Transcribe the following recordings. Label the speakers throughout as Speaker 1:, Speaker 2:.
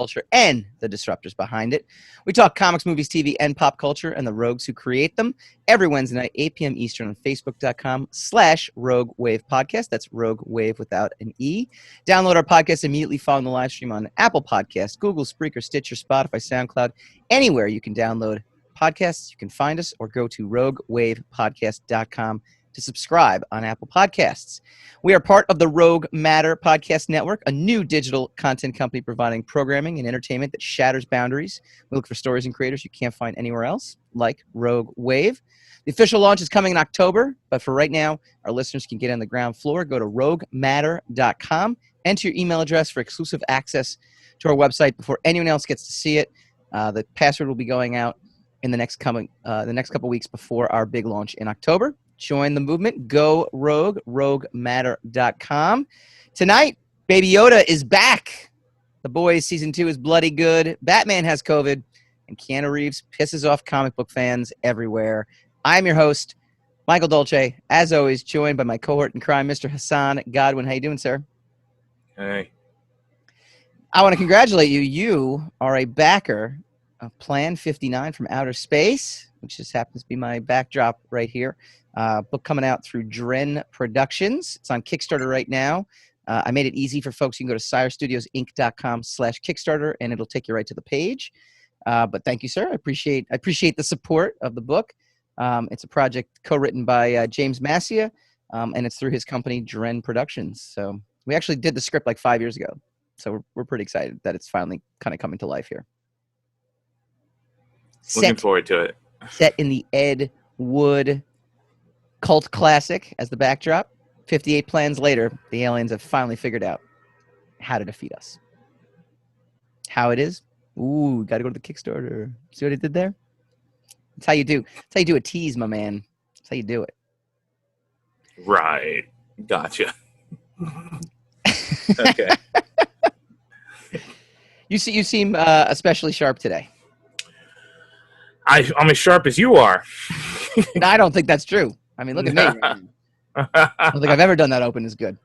Speaker 1: culture and the disruptors behind it. We talk comics, movies, TV, and pop culture and the rogues who create them every Wednesday night, 8 p.m. Eastern on Facebook.com/Rogue Wave Podcast. That's Rogue Wave without an E. Download our podcast immediately following the live stream on Apple Podcasts, Google, Spreaker, Stitcher, Spotify, SoundCloud, anywhere you can download podcasts. You can find us or go to RogueWavePodcast.com to subscribe on Apple Podcasts. We are part of the Rogue Matter Podcast Network, a new digital content company providing programming and entertainment that shatters boundaries. We look for stories and creators you can't find anywhere else, like Rogue Wave. The official launch is coming in October, but for right now, our listeners can get on the ground floor. Go to roguematter.com, enter your email address for exclusive access to our website before anyone else gets to see it. The password will be going out in the next couple weeks before our big launch in October. Join the movement. Go Rogue, roguematter.com. Tonight, Baby Yoda is back. The Boys Season 2 is bloody good. Batman has COVID, and Keanu Reeves pisses off comic book fans everywhere. I'm your host, Michael Dolce, as always, joined by my cohort in crime, Mr. Hassan Godwin. How you doing, sir?
Speaker 2: Hey.
Speaker 1: I want to congratulate you. You are a backer of Plan 59 from Outer Space, which just happens to be my backdrop right here. Book coming out through Dren Productions. It's on Kickstarter right now. I made it easy for folks. You can go to SireStudiosInc.com/Kickstarter, and it'll take you right to the page. But thank you, sir. I appreciate the support of the book. It's a project co-written by James Massia, and it's through his company, Dren Productions. So we actually did the script like 5 years ago. So we're pretty excited that it's finally kind of coming to life here.
Speaker 2: Looking forward to it.
Speaker 1: Set in the Ed Wood cult classic as the backdrop. 58 plans later, the aliens have finally figured out how to defeat us. How it is? Ooh, got to go to the Kickstarter. See what I did there? That's how you do. That's how you do a tease, my man. That's how you do it.
Speaker 2: Right. Gotcha. Okay.
Speaker 1: You seem especially sharp today.
Speaker 2: I'm as sharp as you are.
Speaker 1: No, I don't think that's true. I mean, look at me. I don't think I've ever done that open as good.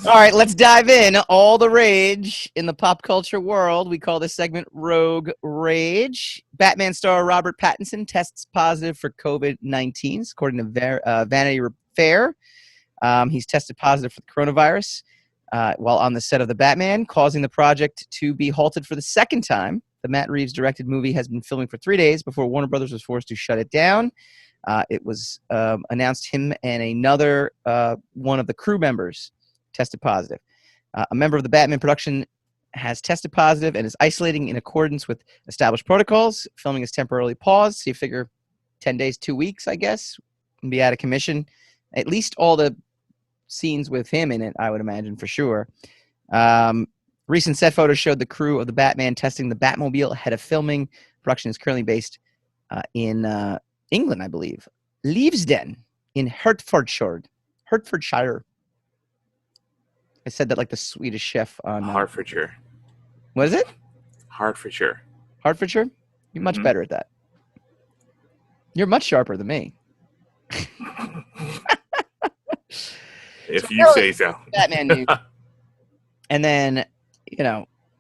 Speaker 1: All right, let's dive in. All the rage in the pop culture world. We call this segment Rogue Rage. Batman star Robert Pattinson tests positive for COVID-19, according to Vanity Fair. He's tested positive for the coronavirus while on the set of The Batman, causing the project to be halted for the second time. The Matt Reeves directed movie has been filming for 3 days before Warner Brothers was forced to shut it down. It was announced him and another one of the crew members tested positive. A member of the Batman production has tested positive and is isolating in accordance with established protocols. Filming is temporarily paused. So you figure 10 days, 2 weeks, I guess, and be out of commission. At least all the scenes with him in it, I would imagine, for sure. Recent set photos showed the crew of the Batman testing the Batmobile ahead of filming. Production is currently based in England, I believe. Leavesden in Hertfordshire. I said that like the Swedish chef on
Speaker 2: Hertfordshire.
Speaker 1: What is it?
Speaker 2: Hertfordshire.
Speaker 1: Hertfordshire? You're much better at that. You're much sharper than me.
Speaker 2: If you say so.
Speaker 1: Batman news. And then,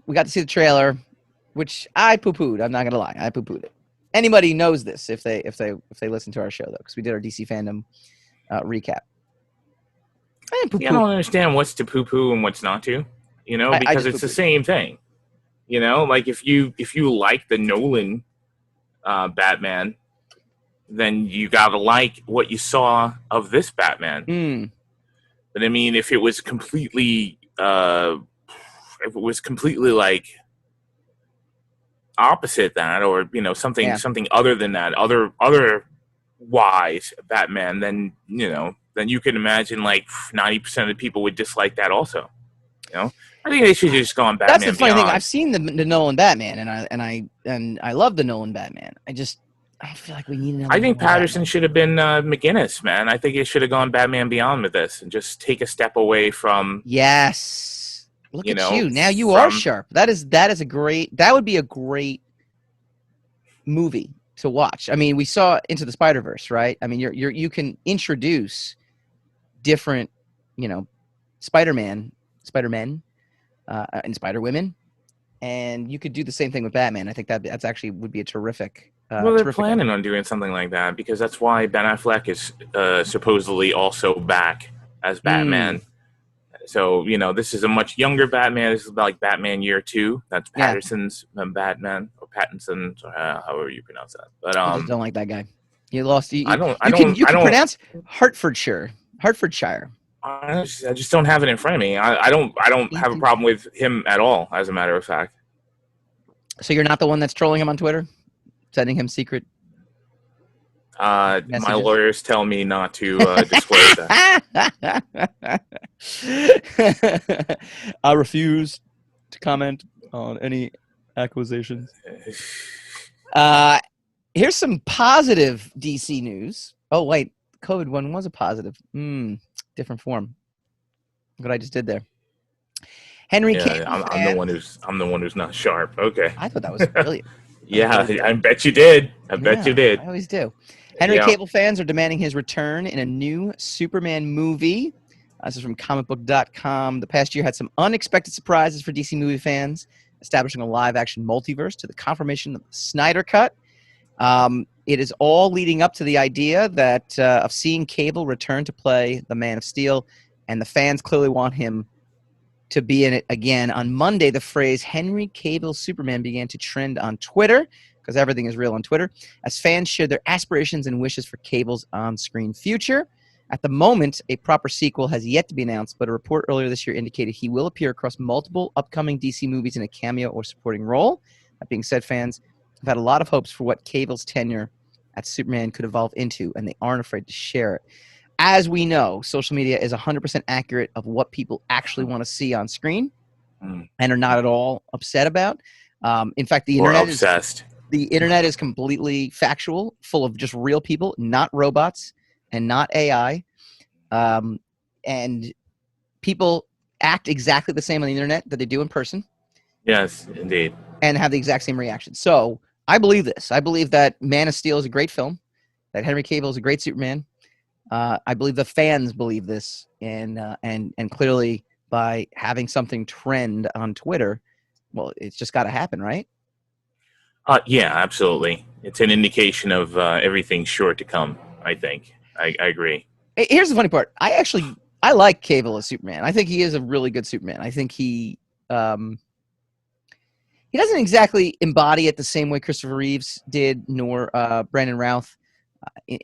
Speaker 1: we got to see the trailer, which I poo-pooed. I'm not gonna lie, I poo-pooed it. Anybody knows this if they listen to our show though, because we did our DC fandom recap. I
Speaker 2: don't understand what's to poo-poo and what's not to. Because it's the same thing. Like if you like the Nolan Batman, then you gotta like what you saw of this Batman. But I mean, if it was completely like opposite that, or something other than that, otherwise Batman, then you can imagine like 90% of the people would dislike that also. I think they should just go on Batman.
Speaker 1: That's the funny thing.
Speaker 2: Beyond.
Speaker 1: I've seen the Nolan Batman, and I love the Nolan Batman. I feel like we need another.
Speaker 2: I think
Speaker 1: Nolan
Speaker 2: Patterson should have been McGinnis, man. I think he should have gone Batman Beyond with this and just take a step away from.
Speaker 1: Yes. Look at you. Now you are sharp. That would be a great movie to watch. I mean, we saw Into the Spider-Verse, right? I mean, you can introduce different, Spider-Men, and Spider-Women and you could do the same thing with Batman. I think that's actually would be a terrific.
Speaker 2: Well, they're
Speaker 1: Terrific
Speaker 2: planning
Speaker 1: idea.
Speaker 2: on doing something like that because that's why Ben Affleck is supposedly also back as Batman. So, this is a much younger Batman. This is like Batman Year 2. That's Patterson's Batman, or Pattinson, however you pronounce that. But
Speaker 1: I just don't like that guy. You lost. You can pronounce Hertfordshire.
Speaker 2: I just don't have it in front of me. I don't have a problem with him at all, as a matter of fact.
Speaker 1: So you're not the one that's trolling him on Twitter, sending him secret messages?
Speaker 2: My lawyers tell me not to disclose that.
Speaker 1: I refuse to comment on any accusations. Here's some positive DC news. Oh wait, COVID one was a positive. Different form. What I just did there. Henry Cavill.
Speaker 2: I'm the one who's not sharp. Okay.
Speaker 1: I thought that was brilliant.
Speaker 2: I bet you did. I bet you did.
Speaker 1: I always do. Henry Cavill fans are demanding his return in a new Superman movie. This is from comicbook.com. The past year had some unexpected surprises for DC movie fans, establishing a live-action multiverse to the confirmation of the Snyder Cut. It is all leading up to the idea that of seeing Cavill return to play the Man of Steel, and the fans clearly want him to be in it again. On Monday, the phrase Henry Cavill Superman began to trend on Twitter, because everything is real on Twitter, as fans shared their aspirations and wishes for Cavill's on-screen future. At the moment, a proper sequel has yet to be announced, but a report earlier this year indicated he will appear across multiple upcoming DC movies in a cameo or supporting role. That being said, fans have had a lot of hopes for what Cavill's tenure at Superman could evolve into, and they aren't afraid to share it. As we know, social media is 100% accurate of what people actually want to see on screen and are not at all upset about. In fact, the internet is completely factual, full of just real people, not robots and not AI. And people act exactly the same on the internet that they do in person.
Speaker 2: Yes, indeed.
Speaker 1: And have the exact same reaction. So I believe this. I believe that Man of Steel is a great film, that Henry Cavill is a great Superman. I believe the fans believe this, and clearly by having something trend on Twitter, well, it's just got to happen, right?
Speaker 2: Yeah, absolutely. It's an indication of everything sure to come, I think. I agree.
Speaker 1: Here's the funny part. I like Cavill as Superman. I think he is a really good Superman. I think he doesn't exactly embody it the same way Christopher Reeves did, nor Brandon Routh.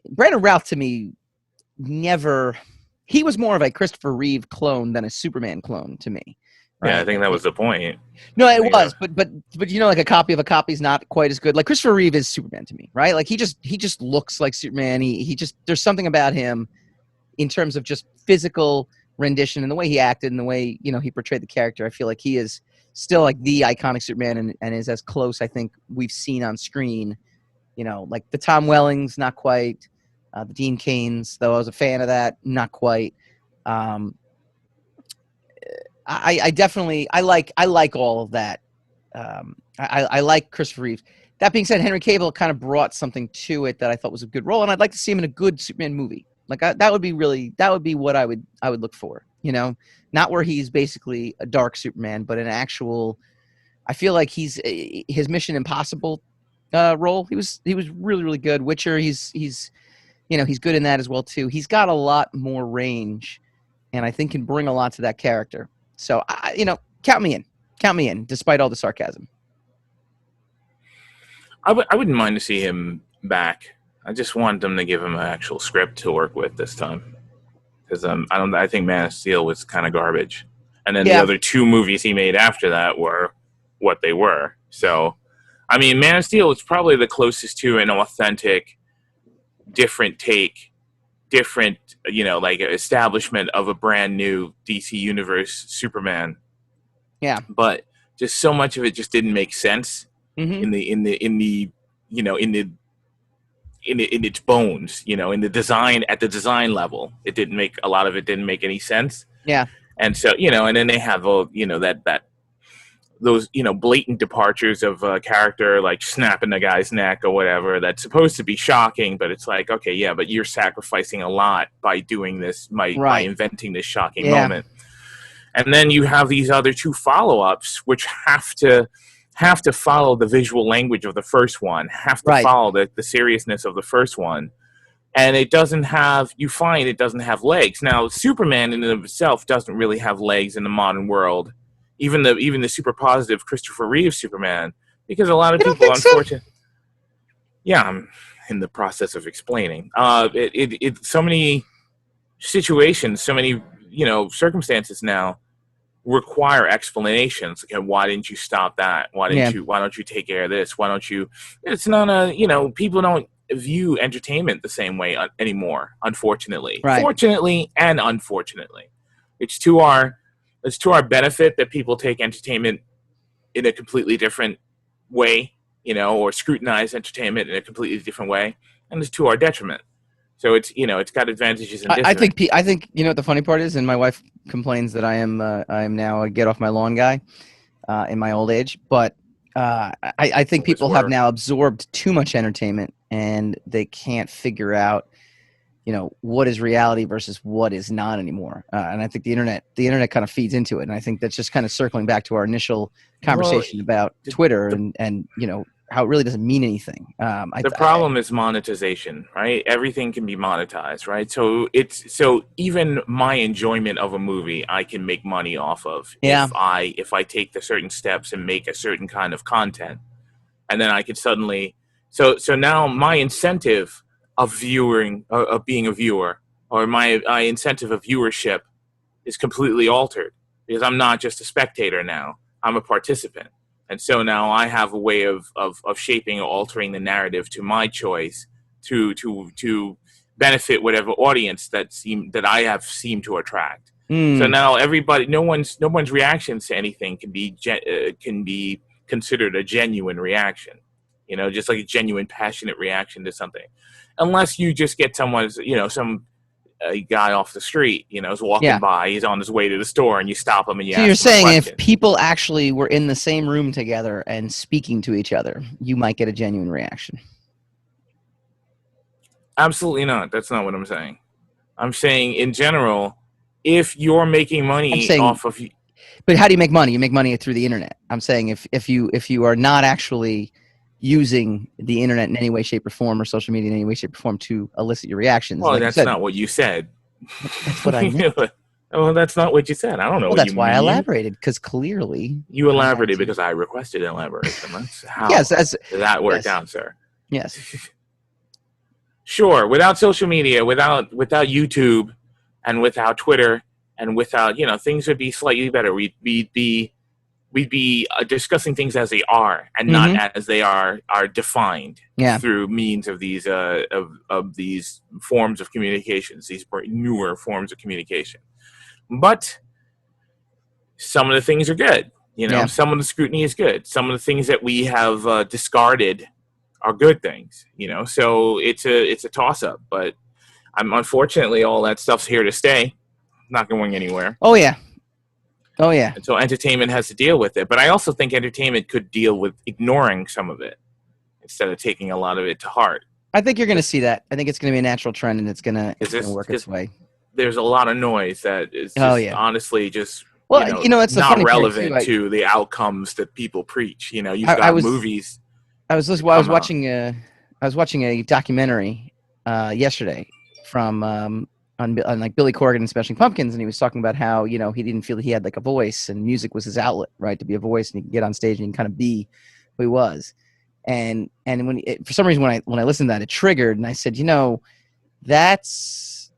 Speaker 1: Brandon Routh, to me, he was more of a Christopher Reeve clone than a Superman clone to me. Right?
Speaker 2: Yeah, I think that was the point.
Speaker 1: No, it was, but like a copy of a copy is not quite as good. Like Christopher Reeve is Superman to me, right? Like he just looks like Superman. He just, there's something about him in terms of just physical rendition and the way he acted and the way, he portrayed the character. I feel like he is still like the iconic Superman and is as close, I think, we've seen on screen. Like the Tom Wellings, not quite. The Dean Cains, though I was a fan of that, not quite. I definitely like all of that. I like Christopher Reeves. That being said, Henry Cavill kind of brought something to it that I thought was a good role, and I'd like to see him in a good Superman movie. Like that would be what I would look for. Not where he's basically a dark Superman, but an actual. I feel like his Mission Impossible role. He was really, really good. Witcher. He's good in that as well too. He's got a lot more range, and I think can bring a lot to that character. So count me in, despite all the sarcasm.
Speaker 2: I wouldn't mind to see him back. I just want them to give him an actual script to work with this time, because I think Man of Steel was kind of garbage, and then the other two movies he made after that were what they were. So, I mean, Man of Steel is probably the closest to an authentic, different take, different, like establishment of a brand new DC Universe Superman.
Speaker 1: Yeah.
Speaker 2: But just so much of it just didn't make sense in its bones, in the design, at the design level. A lot of it didn't make any sense.
Speaker 1: Yeah.
Speaker 2: And so, and then they have all, those blatant departures of a character, like snapping the guy's neck or whatever, that's supposed to be shocking, but it's like, okay, yeah, but you're sacrificing a lot by doing this, by inventing this shocking moment. And then you have these other two follow-ups, which have to follow the visual language of the first one, have to
Speaker 1: Right.
Speaker 2: follow the seriousness of the first one. And it doesn't have legs. Now, Superman in and of itself doesn't really have legs in the modern world. Even the super positive Christopher Reeves Superman, because a lot of people, unfortunately, yeah, I'm in the process of explaining. So many situations, so many circumstances now require explanations. Okay, why didn't you stop that? Why don't you take care of this? Why don't you? It's not people don't view entertainment the same way anymore. Unfortunately, fortunately and unfortunately, it's to our benefit that people take entertainment in a completely different way, or scrutinize entertainment in a completely different way, and it's to our detriment. So it's got advantages and disadvantages.
Speaker 1: I think what the funny part is, and my wife complains that I am now a get off my lawn guy in my old age, but I think people have now absorbed too much entertainment and they can't figure out what is reality versus what is not anymore. And I think the internet kind of feeds into it. And I think that's just kind of circling back to our initial conversation about Twitter and how it really doesn't mean anything.
Speaker 2: The problem is monetization, right? Everything can be monetized, right? So even my enjoyment of a movie, I can make money off of if I take the certain steps and make a certain kind of content, and then I could suddenly. So now my incentive of being a viewer, or my incentive of viewership, is completely altered, because I'm not just a spectator now. I'm a participant. And so now I have a way of shaping or altering the narrative to my choice to benefit whatever audience that I have seemed to attract. So now no one's reactions to anything can be considered a genuine reaction, just like a genuine passionate reaction to something, unless you just get someone's a guy off the street, is walking by, he's on his way to the store, and you stop him and you ask him a question. So you're saying
Speaker 1: if people actually were in the same room together and speaking to each other, you might get a genuine reaction?
Speaker 2: Absolutely not. That's not what I'm saying. I'm saying in general, if you're making money off of...
Speaker 1: But how do you make money? You make money through the internet. I'm saying if you are not actually using the internet in any way, shape, or form, or social media in any way, shape, or form to elicit your reactions.
Speaker 2: Well, that's not what you said.
Speaker 1: That's what I meant.
Speaker 2: Well, that's not what you said. I don't know.
Speaker 1: Well, that's why I elaborated, because clearly
Speaker 2: you elaborated because I requested an elaboration. That's how that worked out, sir.
Speaker 1: Yes.
Speaker 2: Sure. Without social media, without YouTube, and without Twitter, and without things would be slightly better. We'd be discussing things as they are, and not as they are defined through means of these of these forms of communications, these newer forms of communication. But some of the things are good. Some of the scrutiny is good. Some of the things that we have discarded are good things. So it's a toss up. But unfortunately, all that stuff's here to stay. Not going anywhere.
Speaker 1: Oh yeah. Oh, yeah.
Speaker 2: And so entertainment has to deal with it. But I also think entertainment could deal with ignoring some of it instead of taking a lot of it to heart.
Speaker 1: I think you're going to see that. I think it's going to be a natural trend, and it's going to work its way.
Speaker 2: There's a lot of noise that is honestly just
Speaker 1: it's
Speaker 2: not relevant to the outcomes that people preach. You've got movies.
Speaker 1: I was watching a documentary yesterday from on like Billy Corgan and Smashing Pumpkins, and he was talking about how he didn't feel he had like a voice, and music was his outlet, right, to be a voice, and he could get on stage and kind of be who he was. And for some reason when I listened to that, it triggered, and I said, that's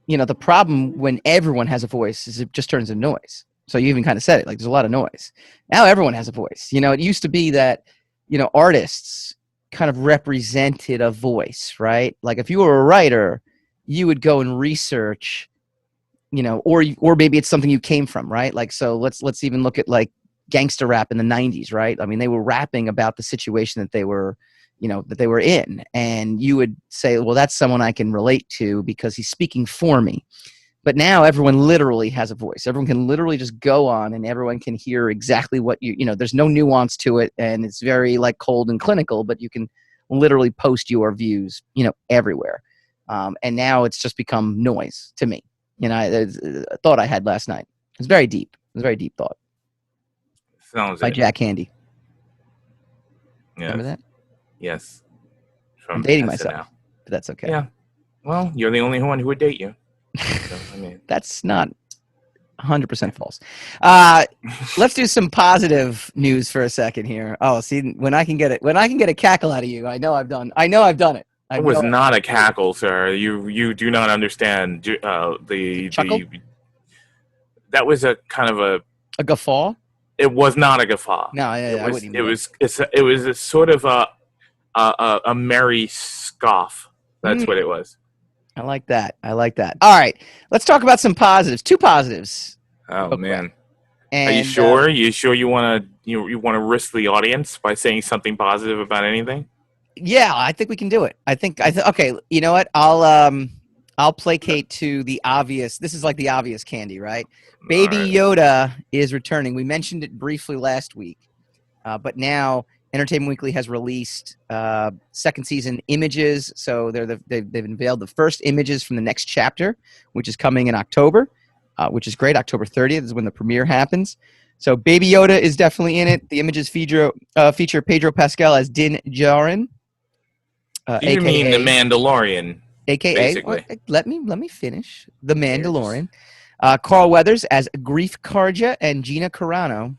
Speaker 1: the problem when everyone has a voice is it just turns into noise. So you even kind of said it, like there's a lot of noise. Now everyone has a voice. It used to be that artists kind of represented a voice, right? Like if you were a writer, you would go and research, or maybe it's something you came from, right? Like, so let's even look at like gangster rap in the 90s, right? I mean, they were rapping about the situation that they were in, and you would say, well, that's someone I can relate to because he's speaking for me. But now everyone literally has a voice. Everyone can literally just go on, and everyone can hear exactly what there's no nuance to it, and it's very like cold and clinical, but you can literally post your views, everywhere. And now it's just become noise to me. A thought I had last night. It's very deep. It's a very deep thought.
Speaker 2: Sounds
Speaker 1: By
Speaker 2: it.
Speaker 1: Jack Handy.
Speaker 2: Yes.
Speaker 1: Remember that?
Speaker 2: Yes.
Speaker 1: I'm dating
Speaker 2: SNL.
Speaker 1: myself, but that's okay.
Speaker 2: Yeah. Well, you're the only one who would date you. So, I mean.
Speaker 1: That's not 100% false. Let's do some positive news for a second here. Oh, see, when I can get a cackle out of you, I know I've done it.
Speaker 2: It was not a cackle, sir. You do not understand the that was a kind of
Speaker 1: a guffaw.
Speaker 2: It was not a guffaw.
Speaker 1: No, I wouldn't even.
Speaker 2: It was a sort of a merry scoff. That's what it was.
Speaker 1: I like that. All right, let's talk about some positives. Two positives.
Speaker 2: Oh man,
Speaker 1: and,
Speaker 2: are you sure? You sure you want to risk the audience by saying something positive about anything?
Speaker 1: Yeah, I think we can do it. Okay, you know what? I'll placate to the obvious. This is like the obvious candy, right? Baby Yoda is returning. We mentioned it briefly last week, but now Entertainment Weekly has released second season images. So they've unveiled the first images from the next chapter, which is coming in October, which is great. October 30th is when the premiere happens. So Baby Yoda is definitely in it. The images feature Pedro Pascal as Din Djarin.
Speaker 2: You mean the Mandalorian?
Speaker 1: AKA, let me finish. The Mandalorian. Carl Weathers as Grief Karja and Gina Carano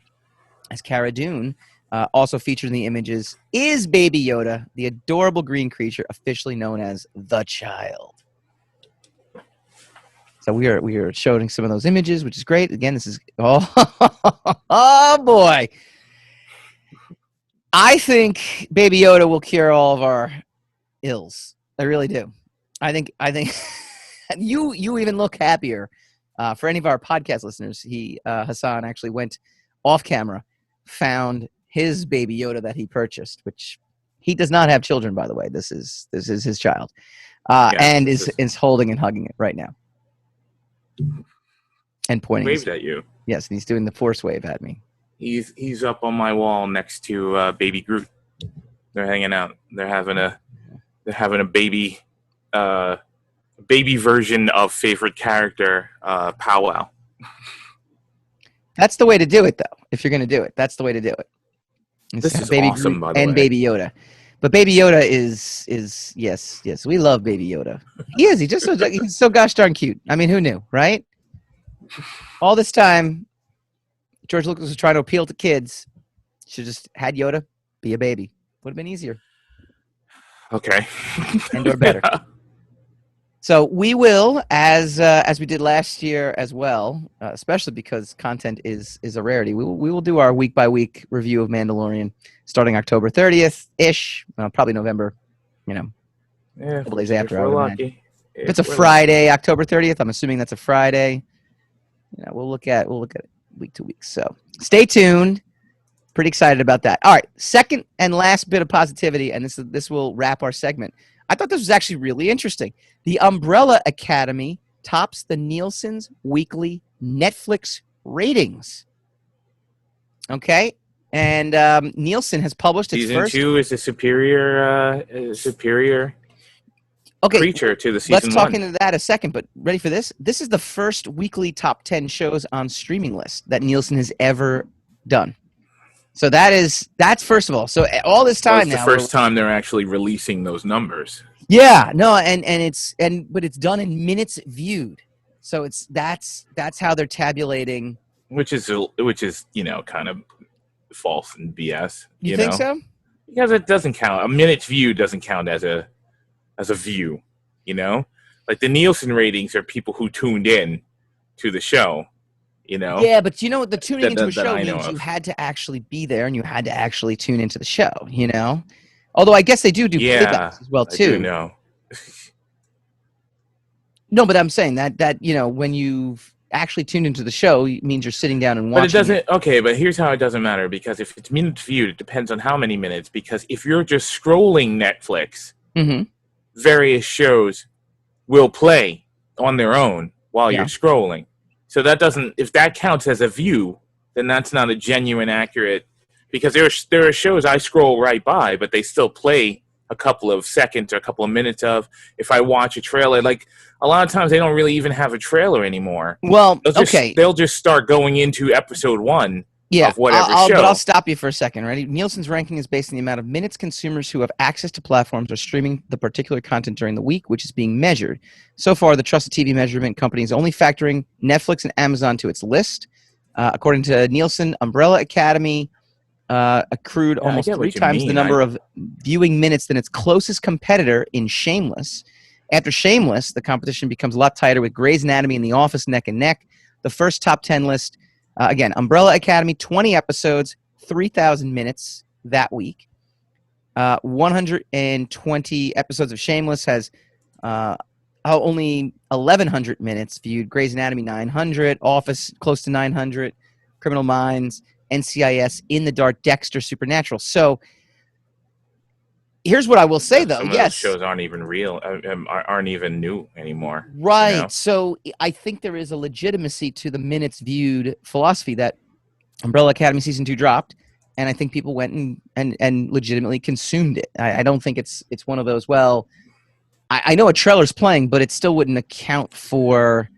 Speaker 1: as Cara Dune. Also featured in the images is Baby Yoda, the adorable green creature officially known as the Child. So we are showing some of those images, which is great. Again, this is oh boy. I think Baby Yoda will cure all of our ills. I really do. I think you even look happier. For any of our podcast listeners, Hassan actually went off camera, found his Baby Yoda that he purchased, which he does not have children, by the way. This is his child, and is holding and hugging it right now, and pointing.
Speaker 2: Waved at you.
Speaker 1: Yes, and he's doing the force wave at me.
Speaker 2: He's up on my wall next to Baby Groot. They're hanging out. They're having a baby version of favorite character powwow.
Speaker 1: That's the way to do it, though. If you're going to do it, that's the way to do it.
Speaker 2: This is
Speaker 1: Baby
Speaker 2: awesome,
Speaker 1: Groot
Speaker 2: by the way.
Speaker 1: And Baby Yoda. But Baby Yoda is yes, we love Baby Yoda. He is. He's so gosh darn cute. I mean, who knew, right? All this time, George Lucas was trying to appeal to kids. Should just had Yoda be a baby. Would have been easier.
Speaker 2: Okay.
Speaker 1: And or better. So we will, as we did last year as well, especially because content is a rarity. We will do our week by week review of Mandalorian starting October 30th ish, probably November. A couple days after.
Speaker 2: We're lucky.
Speaker 1: If it's a Friday, October 30th, I'm assuming that's a Friday. We'll look at it week to week. So stay tuned. Pretty excited about that. All right, second and last bit of positivity, and this will wrap our segment. I thought this was actually really interesting. The Umbrella Academy tops the Nielsen's weekly Netflix ratings. Okay, and Nielsen has published its
Speaker 2: season
Speaker 1: first.
Speaker 2: Season 2 is a superior creature to the season 1.
Speaker 1: Let's talk into that a second. But ready for this? This is the first weekly top 10 shows on streaming list that Nielsen has ever done. So that's first of all. So all this time
Speaker 2: now, the first time they're actually releasing those numbers.
Speaker 1: Yeah, no, but it's done in minutes viewed. So that's how they're tabulating.
Speaker 2: Which is kind of false and BS.
Speaker 1: You think so?
Speaker 2: Because it doesn't count. A minute's view doesn't count as a view. Like the Nielsen ratings are people who tuned in to the show.
Speaker 1: Yeah, but the tuning into a show means you had to actually be there and you had to actually tune into the show, Although I guess they do playbacks as well too.
Speaker 2: I do know.
Speaker 1: No, but I'm saying that when you've actually tuned into the show, it means you're sitting down and watching.
Speaker 2: But it doesn't. Okay, but here's how it doesn't matter, because if it's minutes viewed, it depends on how many minutes. Because if you're just scrolling Netflix, various shows will play on their own while you're scrolling. So that doesn't. If that counts as a view, then that's not a genuine, accurate. Because there are shows I scroll right by, but they still play a couple of seconds or a couple of minutes of. If I watch a trailer, like a lot of times they don't really even have a trailer anymore.
Speaker 1: Well,
Speaker 2: they'll just start going into episode 1
Speaker 1: yeah,
Speaker 2: of whatever show.
Speaker 1: But I'll stop you for a second. Ready? Nielsen's ranking is based on the amount of minutes consumers who have access to platforms are streaming the particular content during the week, which is being measured. So far, the trusted TV measurement company is only factoring Netflix and Amazon to its list. According to Nielsen, Umbrella Academy accrued almost 3 times the number of viewing minutes than its closest competitor in Shameless. After Shameless, the competition becomes a lot tighter with Grey's Anatomy and The Office neck and neck. The first top 10 list, again, Umbrella Academy, 20 episodes, 3,000 minutes that week. 120 episodes of Shameless has only 1,100 minutes viewed. Grey's Anatomy, 900. Office, close to 900. Criminal Minds, NCIS, In the Dark, Dexter, Supernatural. So here's what I will say, though.
Speaker 2: Some of those shows aren't even real, aren't even new anymore.
Speaker 1: Right. You know? So I think there is a legitimacy to the minutes viewed philosophy that Umbrella Academy Season 2 dropped, and I think people went and legitimately consumed it. I don't think it's one of those, well, I know a trailer's playing, but it still wouldn't account for...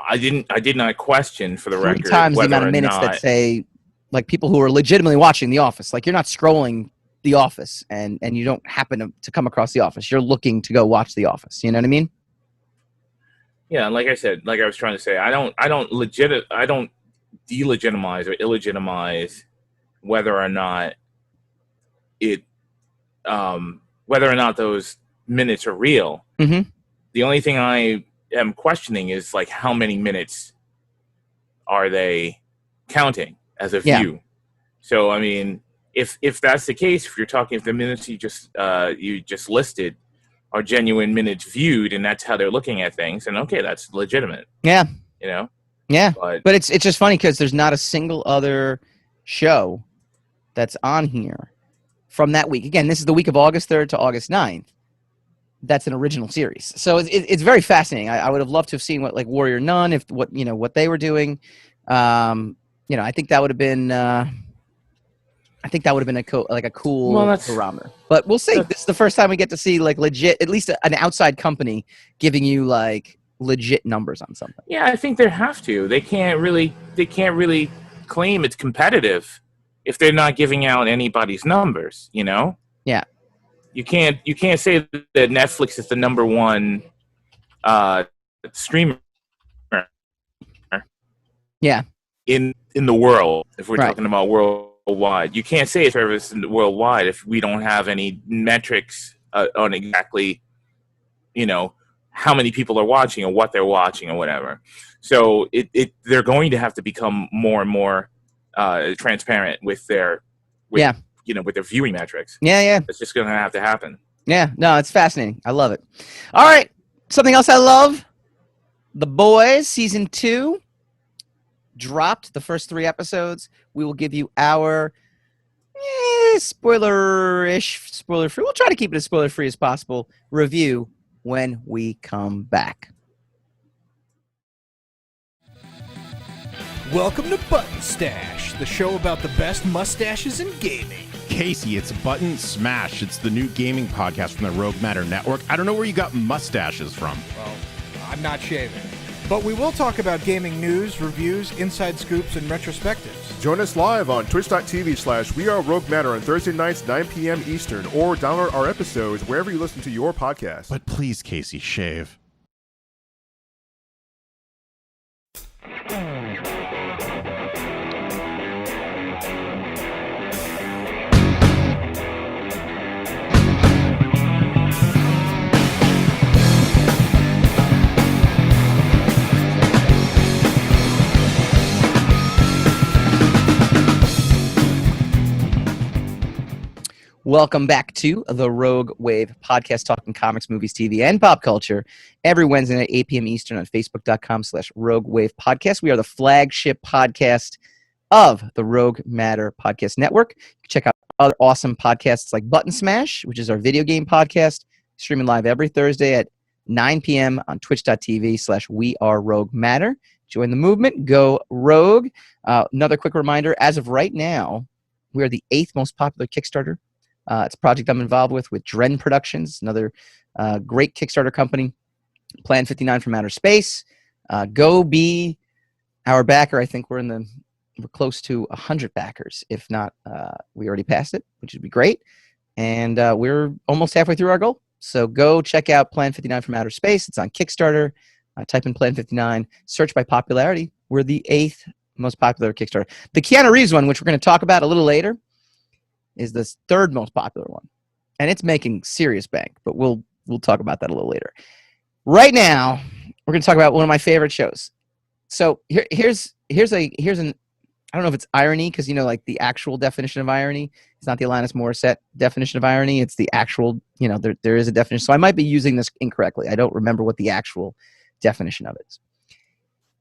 Speaker 2: I did not question, for the record,
Speaker 1: 3 times the amount of minutes that say, like, people who are legitimately watching The Office. Like, you're not scrolling The Office and you don't happen to come across The Office. You're looking to go watch The Office. You know what I mean?
Speaker 2: Yeah, and like I said, like I was trying to say, I don't delegitimize or illegitimize whether or not those minutes are real.
Speaker 1: Mm-hmm.
Speaker 2: The only thing I am questioning is, like, how many minutes are they counting as a view? Yeah. So, I mean, if that's the case, if the minutes you just listed are genuine minutes viewed, and that's how they're looking at things, and okay, that's legitimate.
Speaker 1: Yeah.
Speaker 2: You know?
Speaker 1: Yeah. But it's just funny because there's not a single other show that's on here from that week. Again, this is the week of August 3rd to August 9th. That's an original series. So it's very fascinating. I would have loved to have seen what, like, Warrior Nun, what they were doing. I think that would have been a cool barometer. But we'll see. This is the first time we get to see, like, legit, at least an outside company giving you, like, legit numbers on something.
Speaker 2: Yeah, I think they have to. They can't really claim it's competitive if they're not giving out anybody's numbers, you know?
Speaker 1: Yeah.
Speaker 2: You can't say that Netflix is the number one streamer.
Speaker 1: Yeah.
Speaker 2: In the world, if we're talking about worldwide. You can't say it's service worldwide if we don't have any metrics on exactly, how many people are watching or what they're watching or whatever. So they're going to have to become more and more transparent with their with their viewing metrics.
Speaker 1: Yeah.
Speaker 2: It's just going to have to happen.
Speaker 1: Yeah, no, it's fascinating. I love it. All right, something else I love. The Boys Season 2 dropped the first 3 episodes. We will give you our spoiler-free. We'll try to keep it as spoiler-free as possible review when we come back.
Speaker 3: Welcome to Button Stash, the show about the best mustaches in gaming.
Speaker 4: Casey, it's Button Smash. It's the new gaming podcast from the Rogue Matter Network. I don't know where you got mustaches from.
Speaker 3: Well, I'm not shaving. But we will talk about gaming news, reviews, inside scoops, and retrospectives.
Speaker 5: Join us live on twitch.tv/WeAreRogueMatter on Thursday nights, 9 p.m. Eastern, or download our episodes wherever you listen to your podcast.
Speaker 4: But please, Casey, shave.
Speaker 1: Welcome back to the Rogue Wave podcast, talking comics, movies, TV, and pop culture every Wednesday night, 8 p.m. Eastern on Facebook.com/Rogue Wave Podcast. We are the flagship podcast of the Rogue Matter Podcast Network. You can check out other awesome podcasts like Button Smash, which is our video game podcast, streaming live every Thursday at 9 p.m. on twitch.tv/WeAreRogueMatter. Join the movement. Go Rogue. Another quick reminder, as of right now, we are the 8th most popular Kickstarter It's a project I'm involved with Dren Productions, another great Kickstarter company. Plan 59 from Outer Space. Go be our backer. I think we're close to 100 backers. If not, we already passed it, which would be great. And we're almost halfway through our goal. So go check out Plan 59 from Outer Space. It's on Kickstarter. Type in Plan 59. Search by popularity. We're the 8th most popular Kickstarter. The Keanu Reeves one, which we're going to talk about a little later, is the 3rd most popular one. And it's making serious bank, but we'll talk about that a little later. Right now, we're going to talk about one of my favorite shows. So here's an I don't know if it's irony, because like the actual definition of irony, it's not the Alanis Morissette definition of irony. It's the actual, there is a definition. So I might be using this incorrectly. I don't remember what the actual definition of it is.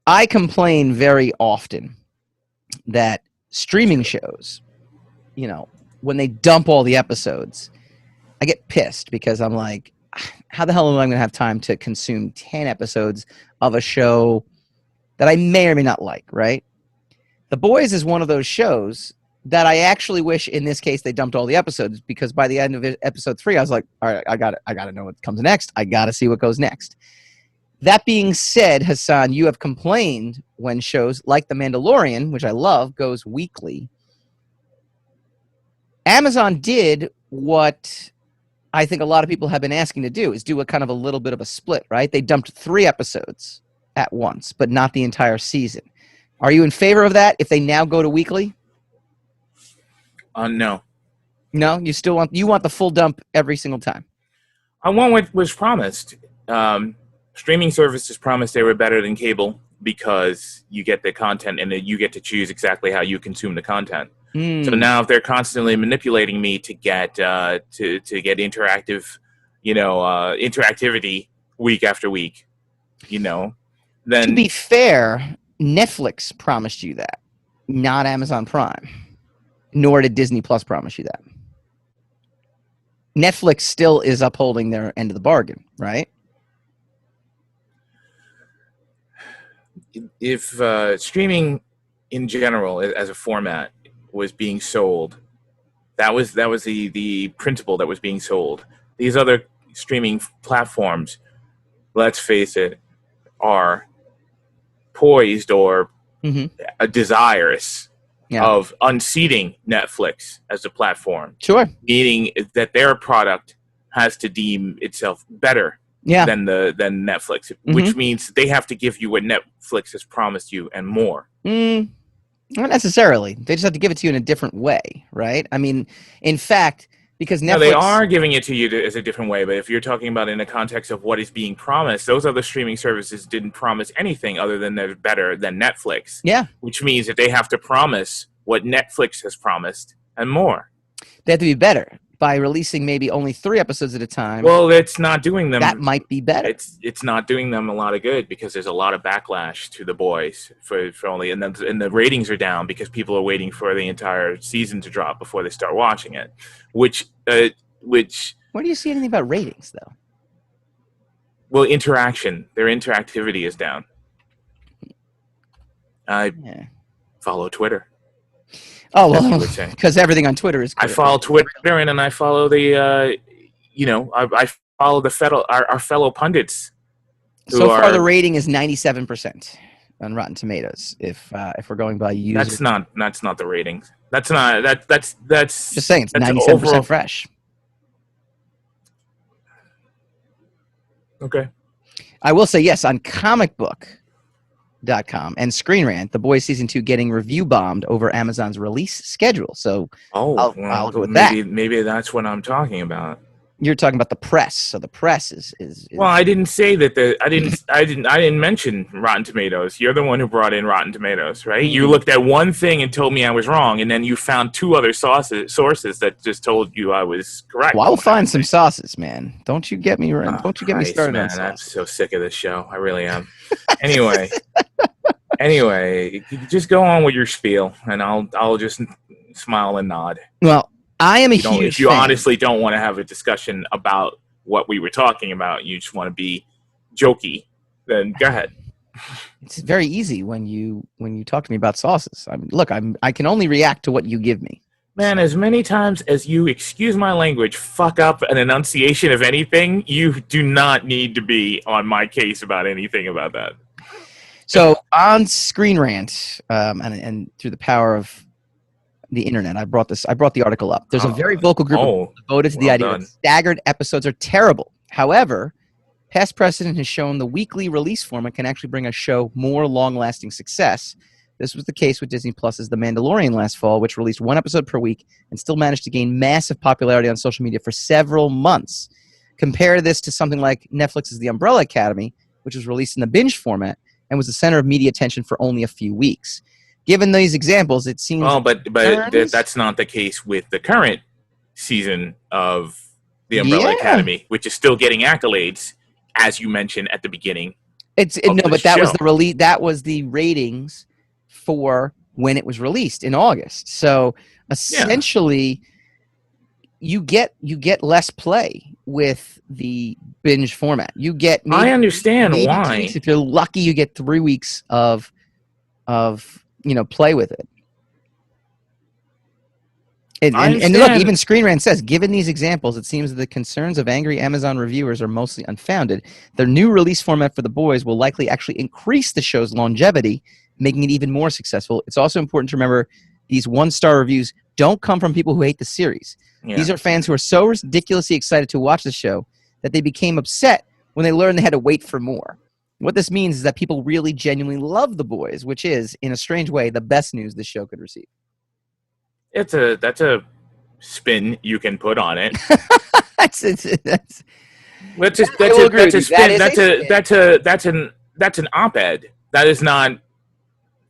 Speaker 1: I complain very often that streaming shows, when they dump all the episodes, I get pissed because I'm like, how the hell am I going to have time to consume 10 episodes of a show that I may or may not like, right? The Boys is one of those shows that I actually wish in this case they dumped all the episodes, because by the end of episode 3, I was like, all right, I got to know what comes next. I got to see what goes next. That being said, Hassan, you have complained when shows like The Mandalorian, which I love, goes weekly. Amazon did what I think a lot of people have been asking to do, is do a kind of a little bit of a split, right? They dumped 3 episodes at once, but not the entire season. Are you in favor of that if they now go to weekly?
Speaker 2: No.
Speaker 1: No, you still want the full dump every single time.
Speaker 2: I want what was promised. Streaming services promised they were better than cable because you get the content and you get to choose exactly how you consume the content. So now if they're constantly manipulating me to get interactive, interactivity week after week, then
Speaker 1: to be fair, Netflix promised you that, not Amazon Prime, nor did Disney Plus promise you that. Netflix still is upholding their end of the bargain, right?
Speaker 2: If streaming in general as a format was being sold, that was the principle that was being sold. These other streaming platforms, let's face it, are poised or desirous of unseating Netflix as a platform.
Speaker 1: Sure.
Speaker 2: Meaning that their product has to deem itself better than Netflix, which means they have to give you what Netflix has promised you and more.
Speaker 1: Not necessarily. They just have to give it to you in a different way, right? I mean, in fact, because Netflix...
Speaker 2: No, they are giving it to you as a different way, but if you're talking about in the context of what is being promised, those other streaming services didn't promise anything other than they're better than Netflix.
Speaker 1: Yeah.
Speaker 2: Which means that they have to promise what Netflix has promised and more.
Speaker 1: They have to be better by releasing maybe only 3 episodes at a time.
Speaker 2: Well, it's not doing them.
Speaker 1: That might be better.
Speaker 2: It's not doing them a lot of good because there's a lot of backlash to The Boys for only, and the ratings are down because people are waiting for the entire season to drop before they start watching it. Which
Speaker 1: Where do you see anything about ratings, though?
Speaker 2: Well, interaction. Their interactivity is down. I follow Twitter.
Speaker 1: Oh, well, because everything on Twitter is...
Speaker 2: I follow Twitter, and then I follow I follow our fellow pundits.
Speaker 1: So far, the rating is 97% on Rotten Tomatoes. If we're going by user...
Speaker 2: That's not the ratings. That's
Speaker 1: just saying it's 97% fresh.
Speaker 2: Okay.
Speaker 1: I will say yes on comicbook.com and Screen Rant, The Boys Season 2 getting review bombed over Amazon's release schedule. So I'll go with that.
Speaker 2: Maybe that's what I'm talking about.
Speaker 1: You're talking about the press. So the press is
Speaker 2: Well, I didn't say that. I didn't mention Rotten Tomatoes. You're the one who brought in Rotten Tomatoes, right? You looked at one thing and told me I was wrong, and then you found 2 other sources that just told you I was correct.
Speaker 1: Well, I'll find some sauces, man. Don't you get me right? Don't you get me started on sauces.
Speaker 2: I'm so sick of this show. I really am. Anyway, just go on with your spiel, and I'll just smile and nod.
Speaker 1: Well, I am a huge fan.
Speaker 2: If you honestly don't want to have a discussion about what we were talking about, you just want to be jokey, then go ahead.
Speaker 1: It's very easy when you talk to me about sauces. I mean, look, I can only react to what you give me.
Speaker 2: Man, as many times as you, excuse my language, fuck up an enunciation of anything, you do not need to be on my case about anything about that.
Speaker 1: So on Screen Rant, and through the power of the internet, I brought the article up. There's a very vocal group of people devoted to the idea that staggered episodes are terrible. However, past precedent has shown the weekly release format can actually bring a show more long-lasting success. This was the case with Disney Plus's The Mandalorian last fall, which released one episode per week and still managed to gain massive popularity on social media for several months. Compare this to something like Netflix's The Umbrella Academy, which was released in the binge format and was the center of media attention for only a few weeks. Given these examples, it seems...
Speaker 2: Well, but that's not the case with the current season of The Umbrella Academy, which is still getting accolades, as you mentioned at the beginning.
Speaker 1: That was the ratings for when it was released in August. So essentially, you get less play with the binge format. You get
Speaker 2: I understand why.
Speaker 1: If you're lucky, you get 3 weeks of play with it. And look, even Screen Rant says, given these examples, it seems that the concerns of angry Amazon reviewers are mostly unfounded. Their new release format for The Boys will likely actually increase the show's longevity, making it even more successful. It's also important to remember these one-star reviews don't come from people who hate the series. Yeah. These are fans who are so ridiculously excited to watch the show that they became upset when they learned they had to wait for more. What this means is that people really genuinely love The Boys, which is, in a strange way, the best news this show could receive.
Speaker 2: That's a spin you can put on it.
Speaker 1: That's an
Speaker 2: op-ed. That is not,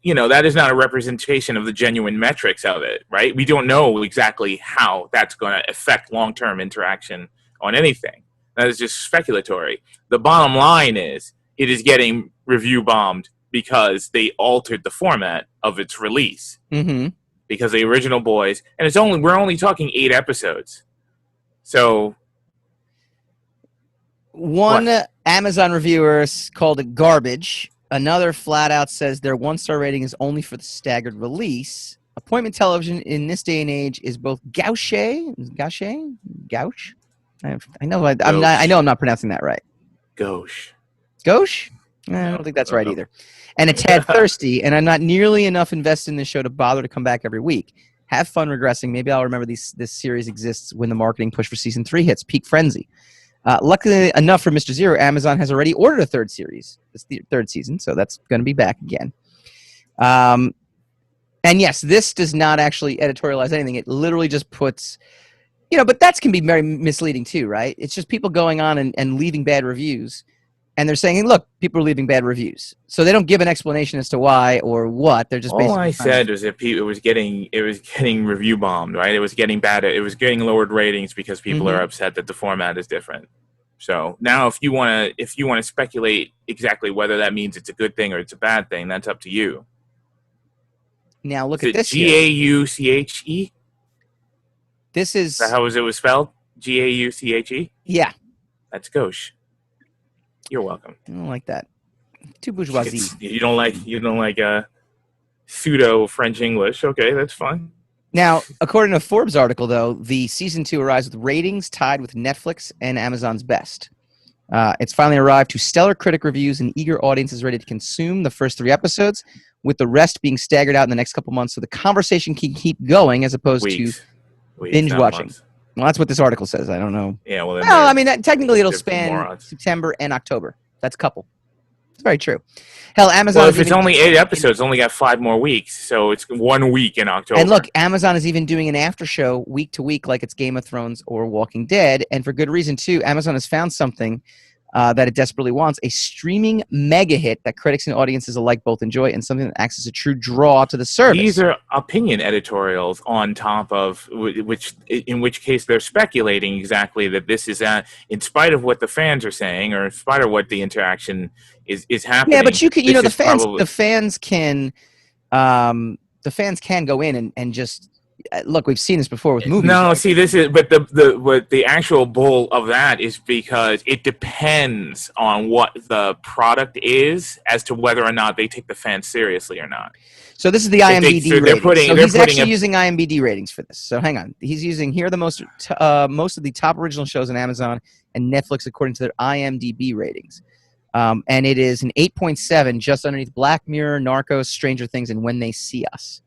Speaker 2: that is not a representation of the genuine metrics of it, right? We don't know exactly how that's going to affect long-term interaction on anything. That is just speculatory. The bottom line is it is getting review bombed because they altered the format of its release.
Speaker 1: Mm-hmm.
Speaker 2: Because the original Boys, and we're only talking 8 episodes. So
Speaker 1: one Amazon reviewer called it garbage. Another flat out says their 1-star rating is only for the staggered release. Appointment television in this day and age is both gauche. I know I'm not pronouncing that right.
Speaker 2: Gauche.
Speaker 1: I don't think that's right either. And a tad thirsty, and I'm not nearly enough invested in this show to bother to come back every week. Have fun regressing. Maybe I'll remember this series exists when the marketing push for season 3 hits peak frenzy. Luckily enough for Mr. Zero, Amazon has already ordered a third series. It's the third season, so that's going to be back again. And yes, this does not actually editorialize anything. It literally just puts, but that can be very misleading too, right? It's just people going on and leaving bad reviews. And they're saying, hey, look, people are leaving bad reviews. So they don't give an explanation as to why or what. They're just
Speaker 2: all I said was that it was getting review bombed, right? It was getting lowered ratings because people are upset that the format is different. So now if you want to speculate exactly whether that means it's a good thing or it's a bad thing, that's up to you.
Speaker 1: Now look at this.
Speaker 2: Gauche?
Speaker 1: This is
Speaker 2: how it was spelled? Gauche?
Speaker 1: Yeah.
Speaker 2: That's gauche. You're welcome.
Speaker 1: I don't like that. Too bourgeoisie.
Speaker 2: You don't like pseudo French English. Okay, that's fine.
Speaker 1: Now, according to a Forbes article, though, the season 2 arrives with ratings tied with Netflix and Amazon's best. It's finally arrived to stellar critic reviews and eager audiences ready to consume the first 3 episodes, with the rest being staggered out in the next couple months, so the conversation can keep going as opposed to binge watching.
Speaker 2: Months.
Speaker 1: Well, that's what this article says. I don't know.
Speaker 2: Yeah, well,
Speaker 1: technically it'll span September and October. That's a couple. It's very true. Hell, Amazon...
Speaker 2: Well, if it's only 8 episodes, it's only got 5 more weeks, so it's 1 week in October.
Speaker 1: And look, Amazon is even doing an after show week to week like it's Game of Thrones or Walking Dead, and for good reason, too. Amazon has found something that it desperately wants, a streaming mega hit that critics and audiences alike both enjoy, and something that acts as a true draw to the service.
Speaker 2: These are opinion editorials on top of in which case they're speculating exactly that this is in spite of what the fans are saying, or in spite of what the interaction is happening.
Speaker 1: Yeah, but you can, the fans can go in and just, look, we've seen this before with movies.
Speaker 2: No,
Speaker 1: right?
Speaker 2: see, this is, but the actual bull of that is because it depends on what the product is as to whether or not they take the fans seriously or not.
Speaker 1: So this is the IMDb
Speaker 2: so they're
Speaker 1: ratings. So
Speaker 2: they're
Speaker 1: he's actually using IMDb ratings for this. So hang on. He's using here are the most of the top original shows on Amazon and Netflix according to their IMDb ratings. And it is an 8.7 just underneath Black Mirror, Narcos, Stranger Things, and When They See Us.